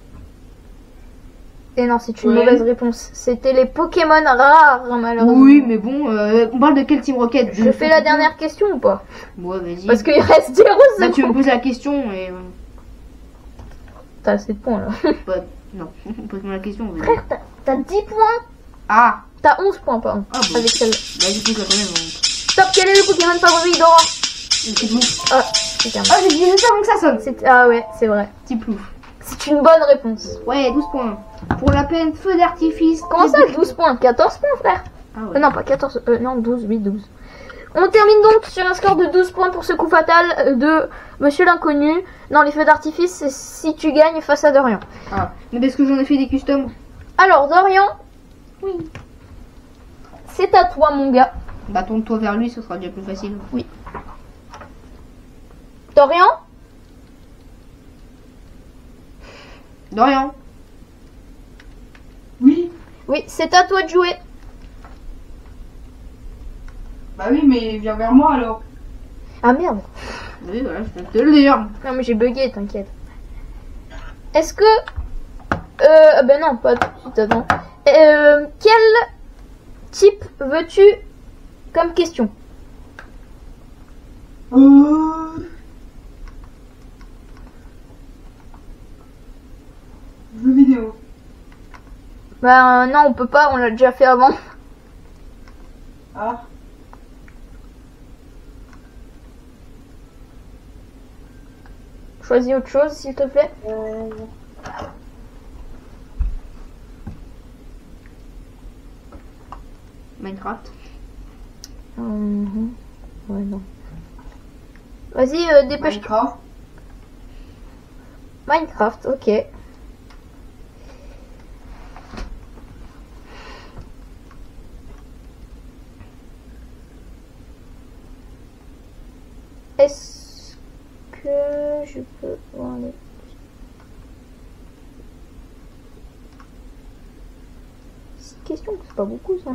Et non, c'est une Ouais. mauvaise réponse. C'était les Pokémon rares, malheureusement. Oui, mais bon, on parle de quelle Team Rocket? Je fais la dernière question ou pas? Ouais, vas-y. Parce qu'il reste 0 Là, tu me secondes. poses la question et. T'as assez de points là. Bah, non, pose-moi la question. Vas-y. Frère, t'as 10 points. Ah! T'as 11 points, pardon. Ah bon. Avec celle-là. Vas-y, pose-la quand même. Hein. Top, quel est le Pokémon favori d'Aurore? Petit plouf. Ah, c'est terminé. Ah, j'ai dit juste avant que ça sonne. Ah ouais, c'est vrai. Petit plouf. C'est une bonne réponse. Ouais, 12 points. Pour la peine, feu d'artifice. Comment ça, 12 points? 14 points, frère. Ah ouais. Non, pas 14. Non, 12, oui, 12. On termine donc sur un score de 12 points pour ce coup fatal de Monsieur l'Inconnu. Dans les feux d'artifice, c'est si tu gagnes face à Dorian. Ah, mais parce que j'en ai fait des customs. Alors, Dorian, Oui. c'est à toi, mon gars. Bah, tourne-toi vers lui, ce sera déjà plus facile. Dorian, Dorian. Oui. oui, c'est à toi de jouer. Bah oui, mais viens vers moi alors. Ah merde. Oui, voilà, je peux te le dire. Non, mais j'ai bugué, t'inquiète. Est-ce que... ben non, pas tout de suite, attends. Quel type veux-tu comme question? Jeux vidéo. Ben non, on peut pas, on l'a déjà fait avant. Ah. Choisis autre chose, s'il te plaît. Minecraft. Ouais, non. Vas-y, dépêche-toi. Minecraft. Minecraft, ok. Est-ce que je peux voir les... 6 questions, c'est pas beaucoup ça.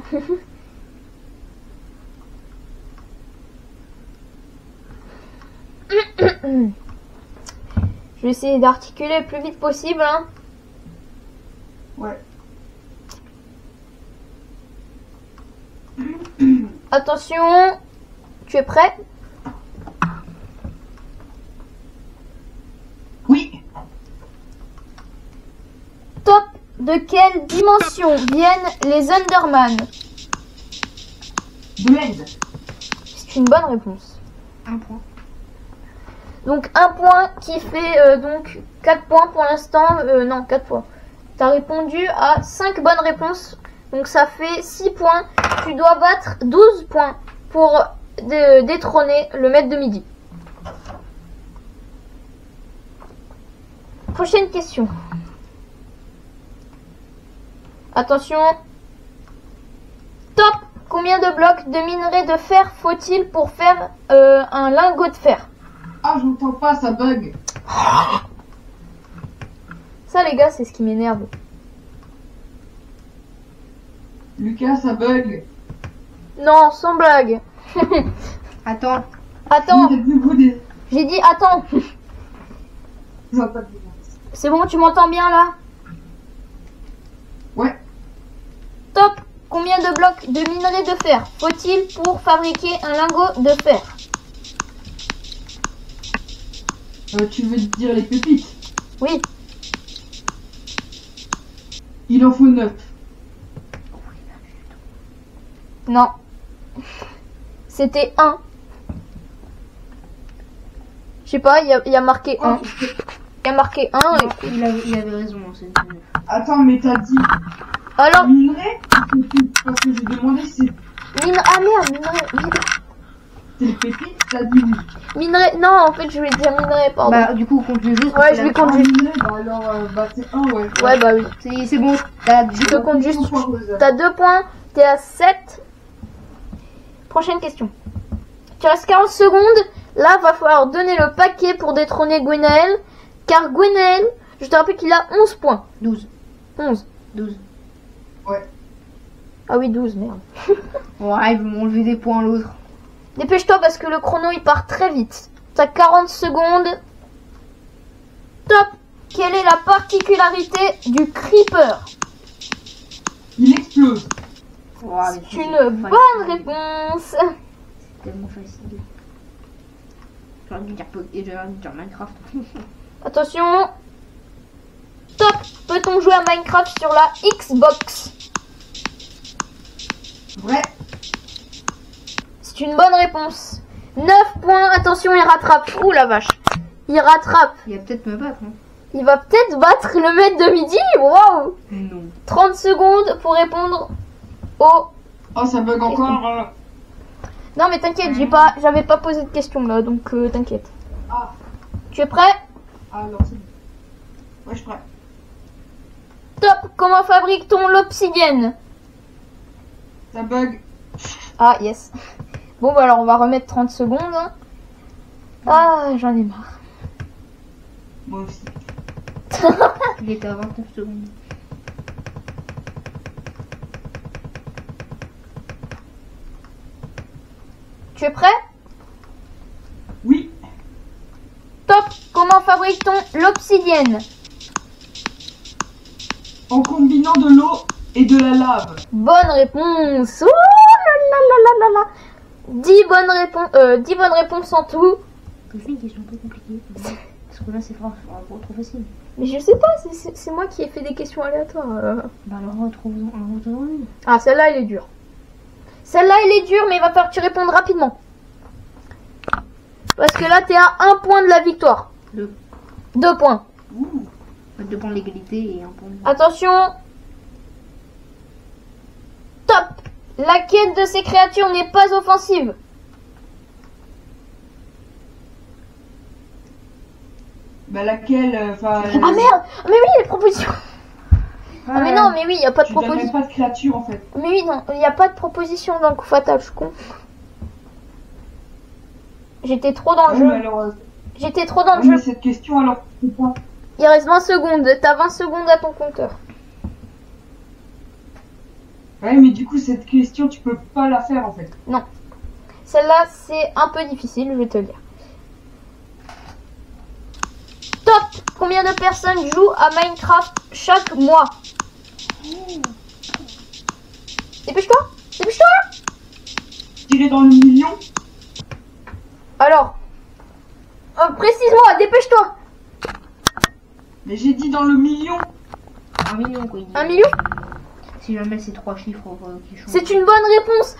Je vais essayer d'articuler le plus vite possible. Hein. Ouais. Attention, tu es prêt? Oui. Top de quelle dimension viennent les Enderman? De l'aide. C'est une bonne réponse. 1 point. Donc 1 point qui fait donc 4 points pour l'instant. Non, 4 points. Tu as répondu à 5 bonnes réponses. Donc ça fait 6 points. Tu dois battre 12 points pour détrôner le maître de midi. Prochaine question. Attention. Top. Combien de blocs de minerai de fer faut-il pour faire un lingot de fer? Ah, j'entends pas, ça bug. Ça les gars, c'est ce qui m'énerve. Lucas, ça bug. Non, sans blague. Attends. Attends, Il y a plus beau des... j'ai dit attends. J'entends pas bien. C'est bon, tu m'entends bien là? Ouais. Top. Combien de blocs de minerai de fer faut-il pour fabriquer un lingot de fer? Tu veux dire les pépites? Oui. Il en faut 9. Non. C'était 1. Je sais pas, il y a marqué 1. Il y a marqué 1. Non, il avait raison. C'est... Attends, mais t'as dit Alors, minerai? Parce que j'ai demandé si ah merde, c'est les pépites, t'as dit oui. minerai. Non, en fait, je voulais dire minerai, pardon. Bah, du coup, compte le juste. Ouais, je vais compter. Minerai, bah alors, bah c'est 1, ouais. Ouais, bah oui. C'est bon. Je te compte juste. T'as 2 points. T'es à 7. Prochaine question. Tu restes 40 secondes. Là, va falloir donner le paquet pour détrôner Gwenaël. Car Gwenaël, je te rappelle qu'il a 11 points. 12. 11. 12. Ouais. Ah oui, 12, merde. Ouais, ils vont m'enlever des points l'autre. Dépêche-toi parce que le chrono il part très vite. T'as 40 secondes. Top. Quelle est la particularité du creeper? Il explose. C'est une bonne réponse. C'est tellement facile. J'aurais dû dire Minecraft. Attention. Top. Peut-on jouer à Minecraft sur la Xbox? Vrai. C'est une bonne réponse. 9 points. Attention, il rattrape. Ouh la vache. Il rattrape. Il va peut-être me battre. Hein. Il va peut-être battre le maître de midi. Waouh. Non. 30 secondes pour répondre au... Oh, ça bug encore. Non mais t'inquiète, j'avais pas posé de questions là, donc t'inquiète. Ah. Tu es prêt? Ah non, c'est bon. Ouais, je suis prêt. Top. Comment fabrique-t-on l'obsidienne? Ça bug. Ah yes. Bon bah alors on va remettre 30 secondes. Hein. Ah j'en ai marre. Moi aussi. Il était à 29 secondes. Tu es prêt? Oui. Top. Comment fabrique-t-on l'obsidienne? En combinant de l'eau et de la lave. Bonne réponse. Ouh là là là là là là. 10 bonnes réponses en tout. Je fais une question un peu compliquée. Parce que là, c'est trop facile. Mais je sais pas, c'est moi qui ai fait des questions aléatoires. Bah alors, retrouve-en une. Ah, celle-là, elle est dure. Celle-là, elle est dure, mais il va falloir que tu répondes rapidement. Parce que là, t'es à 1 point de la victoire. 2. 2 points. Ouh. 2 points de l'égalité et 1 point de... Attention. Top. Laquelle de ces créatures n'est pas offensive? Bah laquelle, enfin... Ah merde! Mais oui, les propositions! Ah mais non, mais oui, il n'y a pas de tu donnes même proposition. pas de créature en fait. Mais oui, non, il n'y a pas de proposition dans le coup fatal, je suis con. J'étais trop dans le Ouais, jeu. mais alors, J'étais trop dans le ouais, mais jeu. cette question alors, c'est pas... Il reste 20 secondes. T'as 20 secondes à ton compteur. Ouais, mais du coup, cette question, tu peux pas la faire en fait. Non. Celle-là, c'est un peu difficile, je vais te le dire. Top! Combien de personnes jouent à Minecraft chaque mois? Dépêche-toi! Dépêche-toi! Tirer dans le million. Alors, précise-moi, dépêche-toi! Mais j'ai dit dans le million. 1 million quoi. il dit. 1 million? Si jamais c'est 3 chiffres qui changent. C'est une bonne réponse!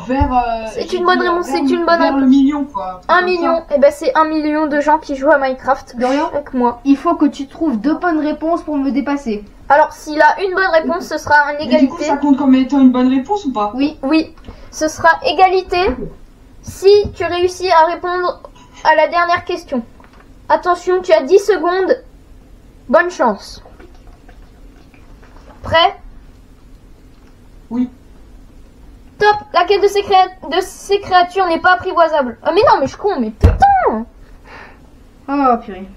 Vers... C'est j'ai une bonne dit, réponse, vers- c'est une bonne vers le réponse. million quoi. 1 Comme million, ça. et ben c'est 1 million de gens qui jouent à Minecraft Dorian chaque mois. Il faut que tu trouves 2 bonnes réponses pour me dépasser. Alors, s'il a une bonne réponse, ce sera une Mais du coup, égalité. ça compte comme étant une bonne réponse ou pas? Oui. Oui, ce sera égalité si tu réussis à répondre à la dernière question. Attention, tu as 10 secondes. Bonne chance. Prêt? Oui. Top. Laquelle de ces créatures n'est pas apprivoisable? Ah mais non, mais je suis con, mais putain. Oh purée.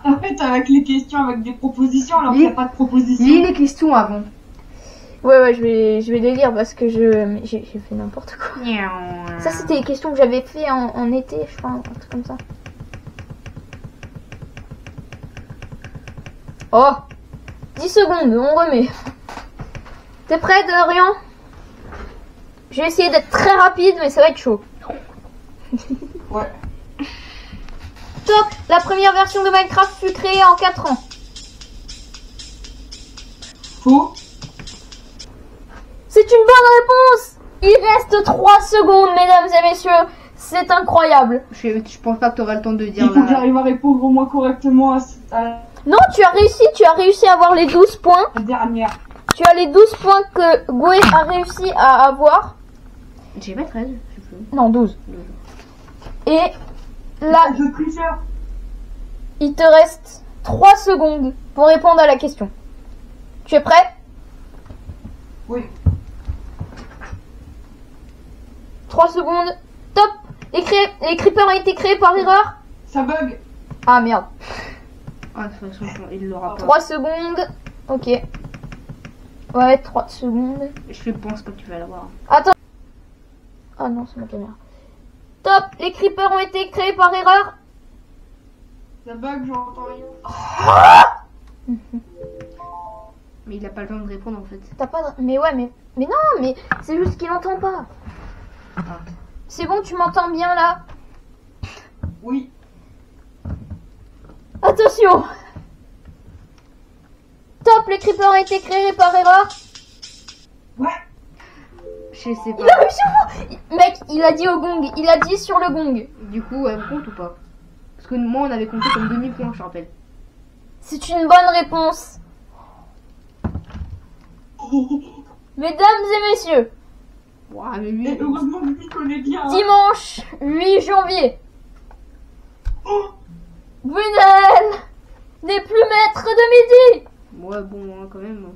En fait, avec les questions, avec des propositions, alors Oui. qu'il n'y a pas de proposition. Lis les questions avant. Ouais, je vais les lire parce que j'ai fait n'importe quoi. Ça, c'était les questions que j'avais fait en été, je crois, un truc comme ça. Oh, 10 secondes, on remet. T'es prêt, Dorian? Je vais essayer d'être très rapide, mais ça va être chaud. Ouais. Top! La première version de Minecraft fut créée en 4 ans. Faux. C'est une bonne réponse! Il reste 3 secondes, mesdames et messieurs. C'est incroyable. Je pense pas que tu auras le temps de dire Il faut que là. j'arrive à répondre au moins correctement à Non, tu as réussi à avoir les 12 points. la dernière. Tu as les 12 points que Goué a réussi à avoir. J'ai pas 13, je sais plus. Non, 12. Et là, Je plusieurs. il te reste 3 secondes pour répondre à la question. Tu es prêt? Oui. 3 secondes. Top! Les creepers ont été créés par erreur. Ça bug. Ah merde. Ah, de toute façon, il l'aura pas. 3 secondes. Ok. Ouais, 3 secondes. Je pense pas que tu vas l'avoir. Attends. Ah non, c'est ma caméra. Top! Les creepers ont été créés par erreur. Ça bug, j'entends rien. Mais il a pas le temps de répondre en fait. T'as pas de... Mais ouais, mais non, mais c'est juste qu'il entend pas. Ah. C'est bon, tu m'entends bien là? Oui. Attention! Top, les creepers ont été créés par erreur. Ouais. Je sais Il pas. a réussi. Mec, il a dit au gong. Il a dit sur le gong. Du coup, elle compte ou pas? Parce que moi, on avait compté comme demi-point, je te rappelle. C'est une bonne réponse. Mesdames et messieurs, Ouah, mais lui. Et heureusement que lui connaît bien. Hein. dimanche 8 janvier, Oh, Brunel n'est plus maître de midi. Ouais, bon, hein, quand même.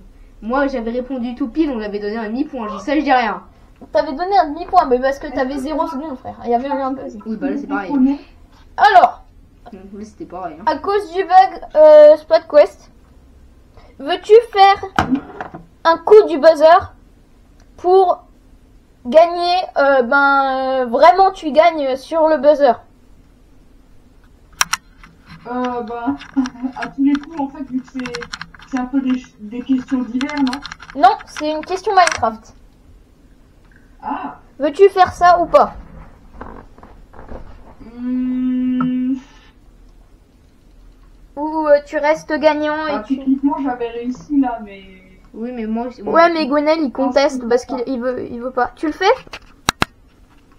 Moi, j'avais répondu tout pile, on l'avait donné un demi-point. Je dis ça, je dis rien. T'avais donné un demi-point, mais parce que t'avais 0 secondes, frère. Il y avait un buzz. Oui, bah là, c'est pareil. Alors, Là, c'était pareil. Hein. à cause du bug Spot Quest, veux-tu faire un coup du buzzer pour gagner vraiment tu gagnes sur le buzzer. Bah, à tous les coups, en fait, vu que c'est un peu des questions d'hiver, non? Non, c'est une question Minecraft. Ah. Veux-tu faire ça ou pas? Ou tu restes gagnant et tu... Techniquement, j'avais réussi là, mais... Oui, mais moi. Ouais, mais Gwenel il conteste parce qu'il veut pas. Tu le fais?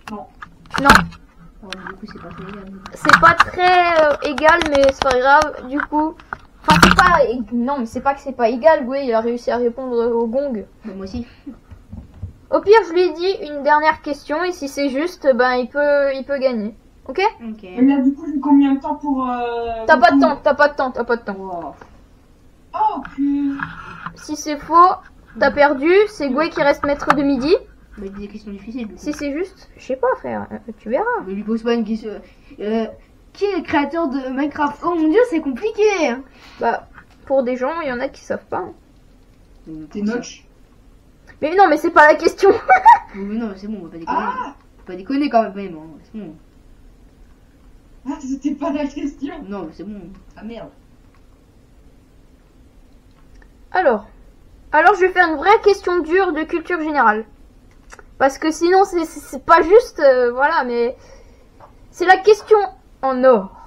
Non. Non. Oh, du coup, c'est pas très bien. C'est pas très égal, mais c'est pas grave. Du coup, enfin c'est pas non, mais c'est pas que c'est pas égal. Gwen il a réussi à répondre au gong. Bah, moi aussi. Ok, Au pire, je lui ai dit une dernière question et si c'est juste, ben il peut gagner. Ok? Ok. Et là, du coup, j'ai combien de temps pour. T'as pas de répondre? temps, t'as pas de temps, t'as pas de temps. Wow. Oh, que. Si c'est faux, t'as perdu. C'est Goué qui reste maître de midi. Bah, des questions difficiles. Du coup. Si c'est juste, je sais pas, frère. Tu verras. Mais lui pose pas une question. Qui est le créateur de Minecraft? Oh mon dieu, c'est compliqué. Hein. Bah, pour des gens, il y en a qui savent pas. T'es notch. Mais non, mais c'est pas la question. Mais non, c'est bon, on va pas déconner. Ah, On va pas déconner quand même, hein. C'est bon. ah, c'était pas la question. Non, mais c'est bon. Ah merde. Alors, je vais faire une vraie question dure de culture générale. Parce que sinon, c'est pas juste, voilà, mais c'est la question en or.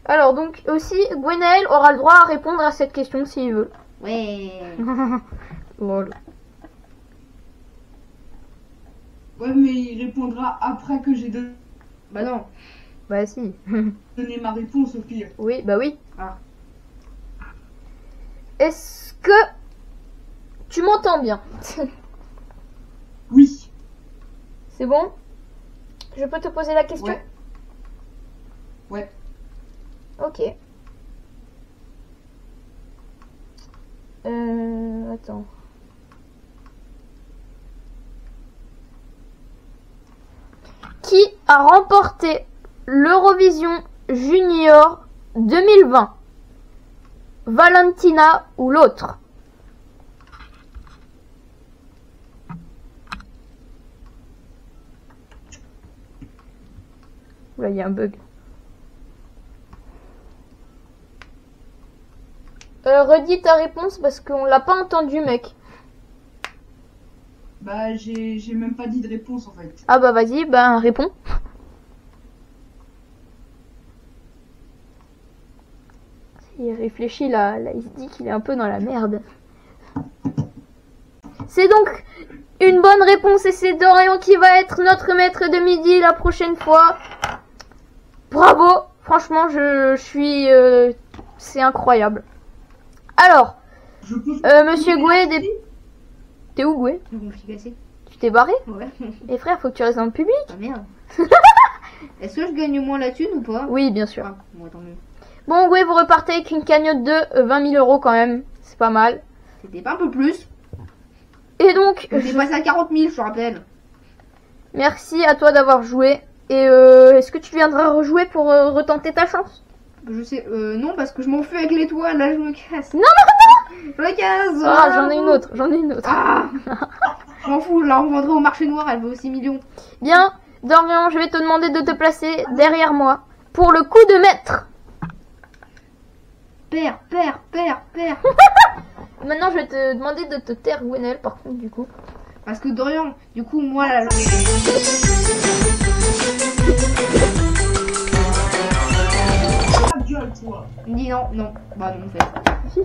Alors donc aussi, Gwenaël aura le droit à répondre à cette question s'il veut. Ouais. Lol. Ouais, mais il répondra après que j'ai Bah non. Bah si. donné ma réponse au pire. Oui, bah oui. Ah. Est-ce que tu m'entends bien? Oui. C'est bon? Je peux te poser la question? Ouais. Ouais. Ok. Attends. Qui a remporté l'Eurovision Junior 2020? Valentina ou l'autre? Là, il y a un bug. Redis ta réponse parce qu'on l'a pas entendu, mec. Bah, j'ai même pas dit de réponse en fait. Ah bah vas-y, bah réponds. Il réfléchit là, il se dit qu'il est un peu dans la merde. C'est donc une bonne réponse et c'est Dorian qui va être notre maître de midi la prochaine fois. Bravo, franchement je suis... c'est incroyable. Alors, Je peux... Monsieur Goué, t'es où Goué? Je me suis cassé. Tu t'es barré? Ouais. Et frère, faut que tu restes dans le public. Ah merde. Est-ce que je gagne moins la thune ou pas? Oui, bien sûr. Ah, bon, tant mieux. Bon, Goué, vous repartez avec une cagnotte de 20 000 € quand même. C'est pas mal. C'était pas un peu plus. Et donc, J'ai passé à 40 000, je te rappelle. merci à toi d'avoir joué. Et est-ce que tu viendras rejouer pour retenter ta chance? Je sais, non, parce que je m'enfuis avec l'étoile, là, je me casse. Non, non, Je me casse. Ah, j'en ai une autre, j'en ai une autre. Ah. Je m'en fous, je la revendrai au marché noir, elle vaut 6 millions. Bien, Dorian, je vais te demander de te placer derrière moi pour le coup de maître. Père. Maintenant, je vais te demander de te taire, Gwenaël, par contre, du coup. Parce que Dorian, du coup, moi, là... Ta gueule, toi. Dis non. Bah non, en fait.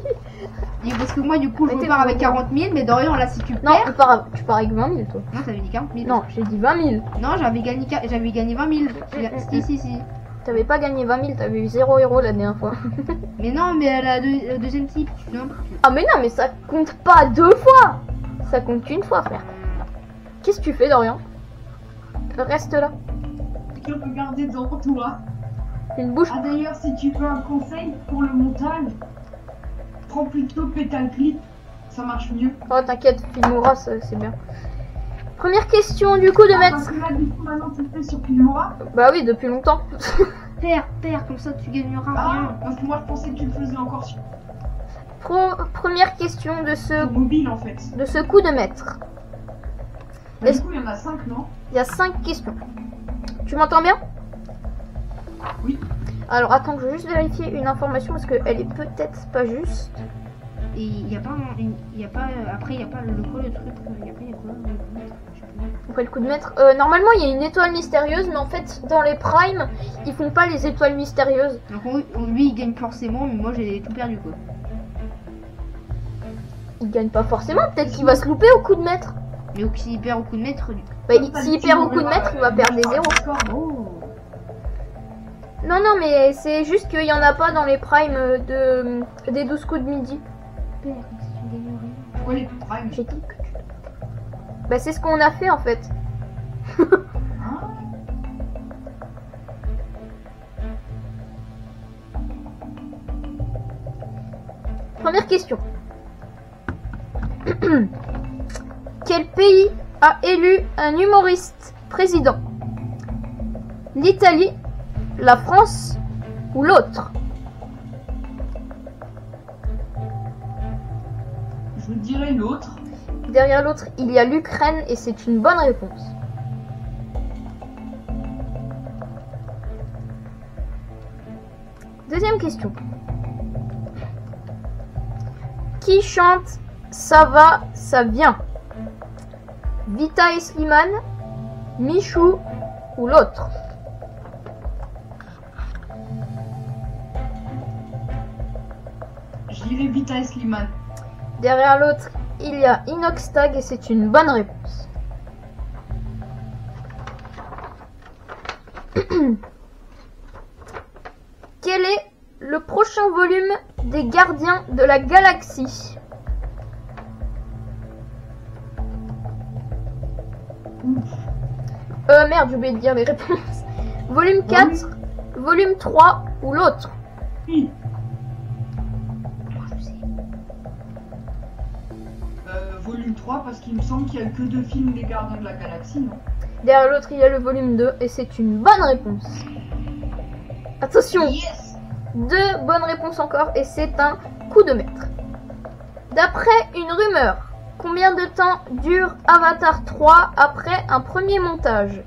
Dis, parce que moi, du coup, je Mais t'es repars avec bon. 40 000, mais Dorian, là, si tu Non, perds... tu pars avec 20 000, toi. Non, t'avais dit 40 000. Non, j'ai dit 20 000. Non, j'avais gagné 20 000. Si. T'avais pas gagné 20 000, t'avais eu 0 € la dernière fois. Mais non, mais le deuxième type, tu te souviens pas? Ah mais non, mais ça compte pas 2 fois. Ça compte une fois, frère. Qu'est-ce que tu fais, Dorian? Reste là. Tu peux garder devant toi. Une bouche. Ah d'ailleurs, si tu veux un conseil pour le montage, prends plutôt Pétale Clip, ça marche mieux. Oh, t'inquiète, Filmora, c'est bien. Première question du coup de Parce maître. que là, du coup, maintenant tu le fais sur Filmora. Bah oui, depuis longtemps. Perds, comme ça, tu gagneras Ah, rien. parce que moi je pensais que tu le faisais encore sur Première question de ce mobile en fait. coup de maître. Mais Est-ce- du coup, il y en a 5, non? Il y a 5 questions. Tu m'entends bien? Oui. Alors attends, je vais juste vérifier une information parce qu'elle est peut-être pas juste. Et il y a pas, après il y a pas le quoi le truc, il y a quoi je sais plus. Après le coup de maître. Normalement, il y a une étoile mystérieuse, mais en fait, dans les primes, ils font pas les étoiles mystérieuses. Donc lui il gagne forcément, mais moi j'ai tout perdu quoi. Il gagne pas forcément. Peut-être qu'il va se louper au coup de maître. Mais s'il perd au coup de maître, Bah, s'il perd au coup de maître, il va perdre des zéros. oh. Non, non, mais c'est juste qu'il y en a pas dans les primes des 12 coups de midi. Pourquoi les primes? J'ai dit que tu... Bah, c'est ce qu'on a fait en fait. Hein? Première question. Quel pays a élu un humoriste président? L'Italie, la France ou l'autre? Je dirais l'autre. Derrière l'autre, il y a l'Ukraine et c'est une bonne réponse. Deuxième question. Qui chante Ça va, ça vient? Vita et Slimane, Michou ou l'autre? Je dirais Vita et Slimane. Derrière l'autre, il y a Inoxtag et c'est une bonne réponse. Quel est le prochain volume des Gardiens de la Galaxie? Merde, j'ai oublié de dire les réponses. Volume 4, volume 3 ou l'autre? Oui. Volume 3 parce qu'il me semble qu'il n'y a que 2 films des Gardiens de la Galaxie, non? Derrière l'autre, il y a le volume 2 et c'est une bonne réponse. Attention, Yes! 2 bonnes réponses encore et c'est un coup de maître. D'après une rumeur, combien de temps dure Avatar 3 après un premier montage?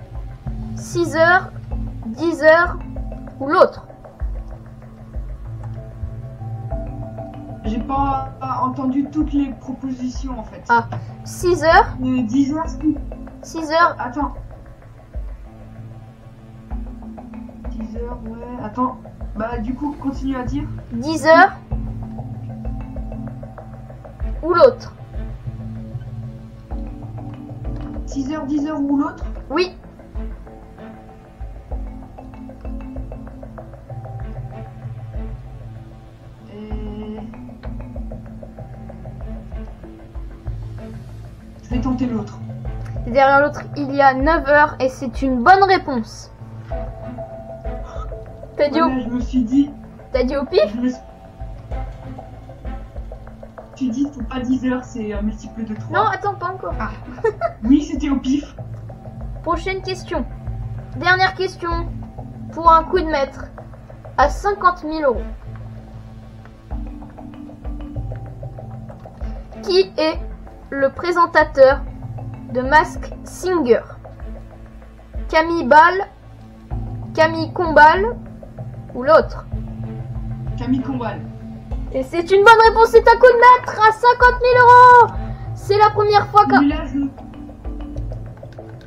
6 heures, 10 heures ou l'autre? J'ai pas entendu toutes les propositions en fait. Ah, 6 heures, 10 heures, 6 heures, attends. 10 heures, ouais. Attends. Bah, du coup, continue à dire. 10 heures ou l'autre? 6 heures, 10 heures ou l'autre? Oui. Et... je vais tenter l'autre. Derrière l'autre, il y a 9 heures et c'est une bonne réponse. T'as dit, Voilà, je me suis dit. au pif? Je me suis dit, c'est pas 10 heures, c'est un multiple de 3. Non, attends, pas encore. Ah. Oui, c'était au pif. Prochaine question. Dernière question pour un coup de maître à 50 000 €. Qui est le présentateur de Mask Singer? Camille Ball, Camille Combal ou l'autre? Camille Combal. Et c'est une bonne réponse, c'est un coup de maître à 50 000 €. C'est la première fois qu'un... Celui-là, je...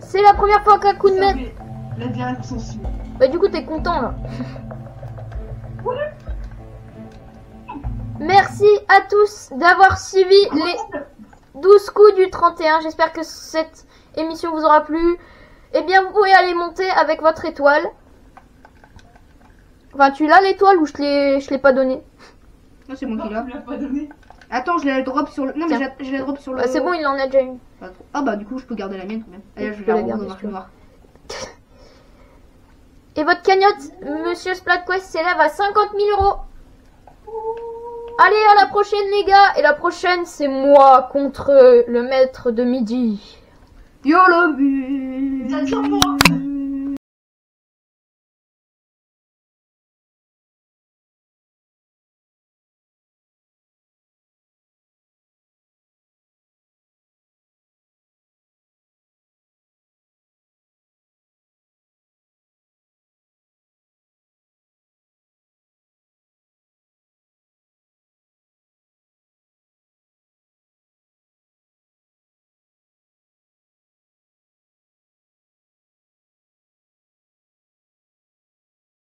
C'est la première fois qu'un coup de maître... savais la direction suivante. Bah du coup t'es content là. Merci à tous d'avoir suivi les 12 coups du 31. J'espère que cette émission vous aura plu. Eh bien vous pouvez aller monter avec votre étoile. Enfin tu l'as l'étoile ou je l'ai pas donné? Non, c'est moi Non, qui l'ai. tu l'as pas donné. Attends, je la drop sur le. Non, mais Tiens. je la drop sur le. Bah, c'est bon, il en a déjà une. Ah bah, du coup, je peux garder la mienne quand même. Allez, je Tu vais peux la la garder, regarder si tu veux. noir. Et votre cagnotte, Monsieur Splatquest, s'élève à 50 000 €. Allez, à la prochaine les gars. Et la prochaine, c'est moi contre le maître de midi. YOLO but. Ça tire moi.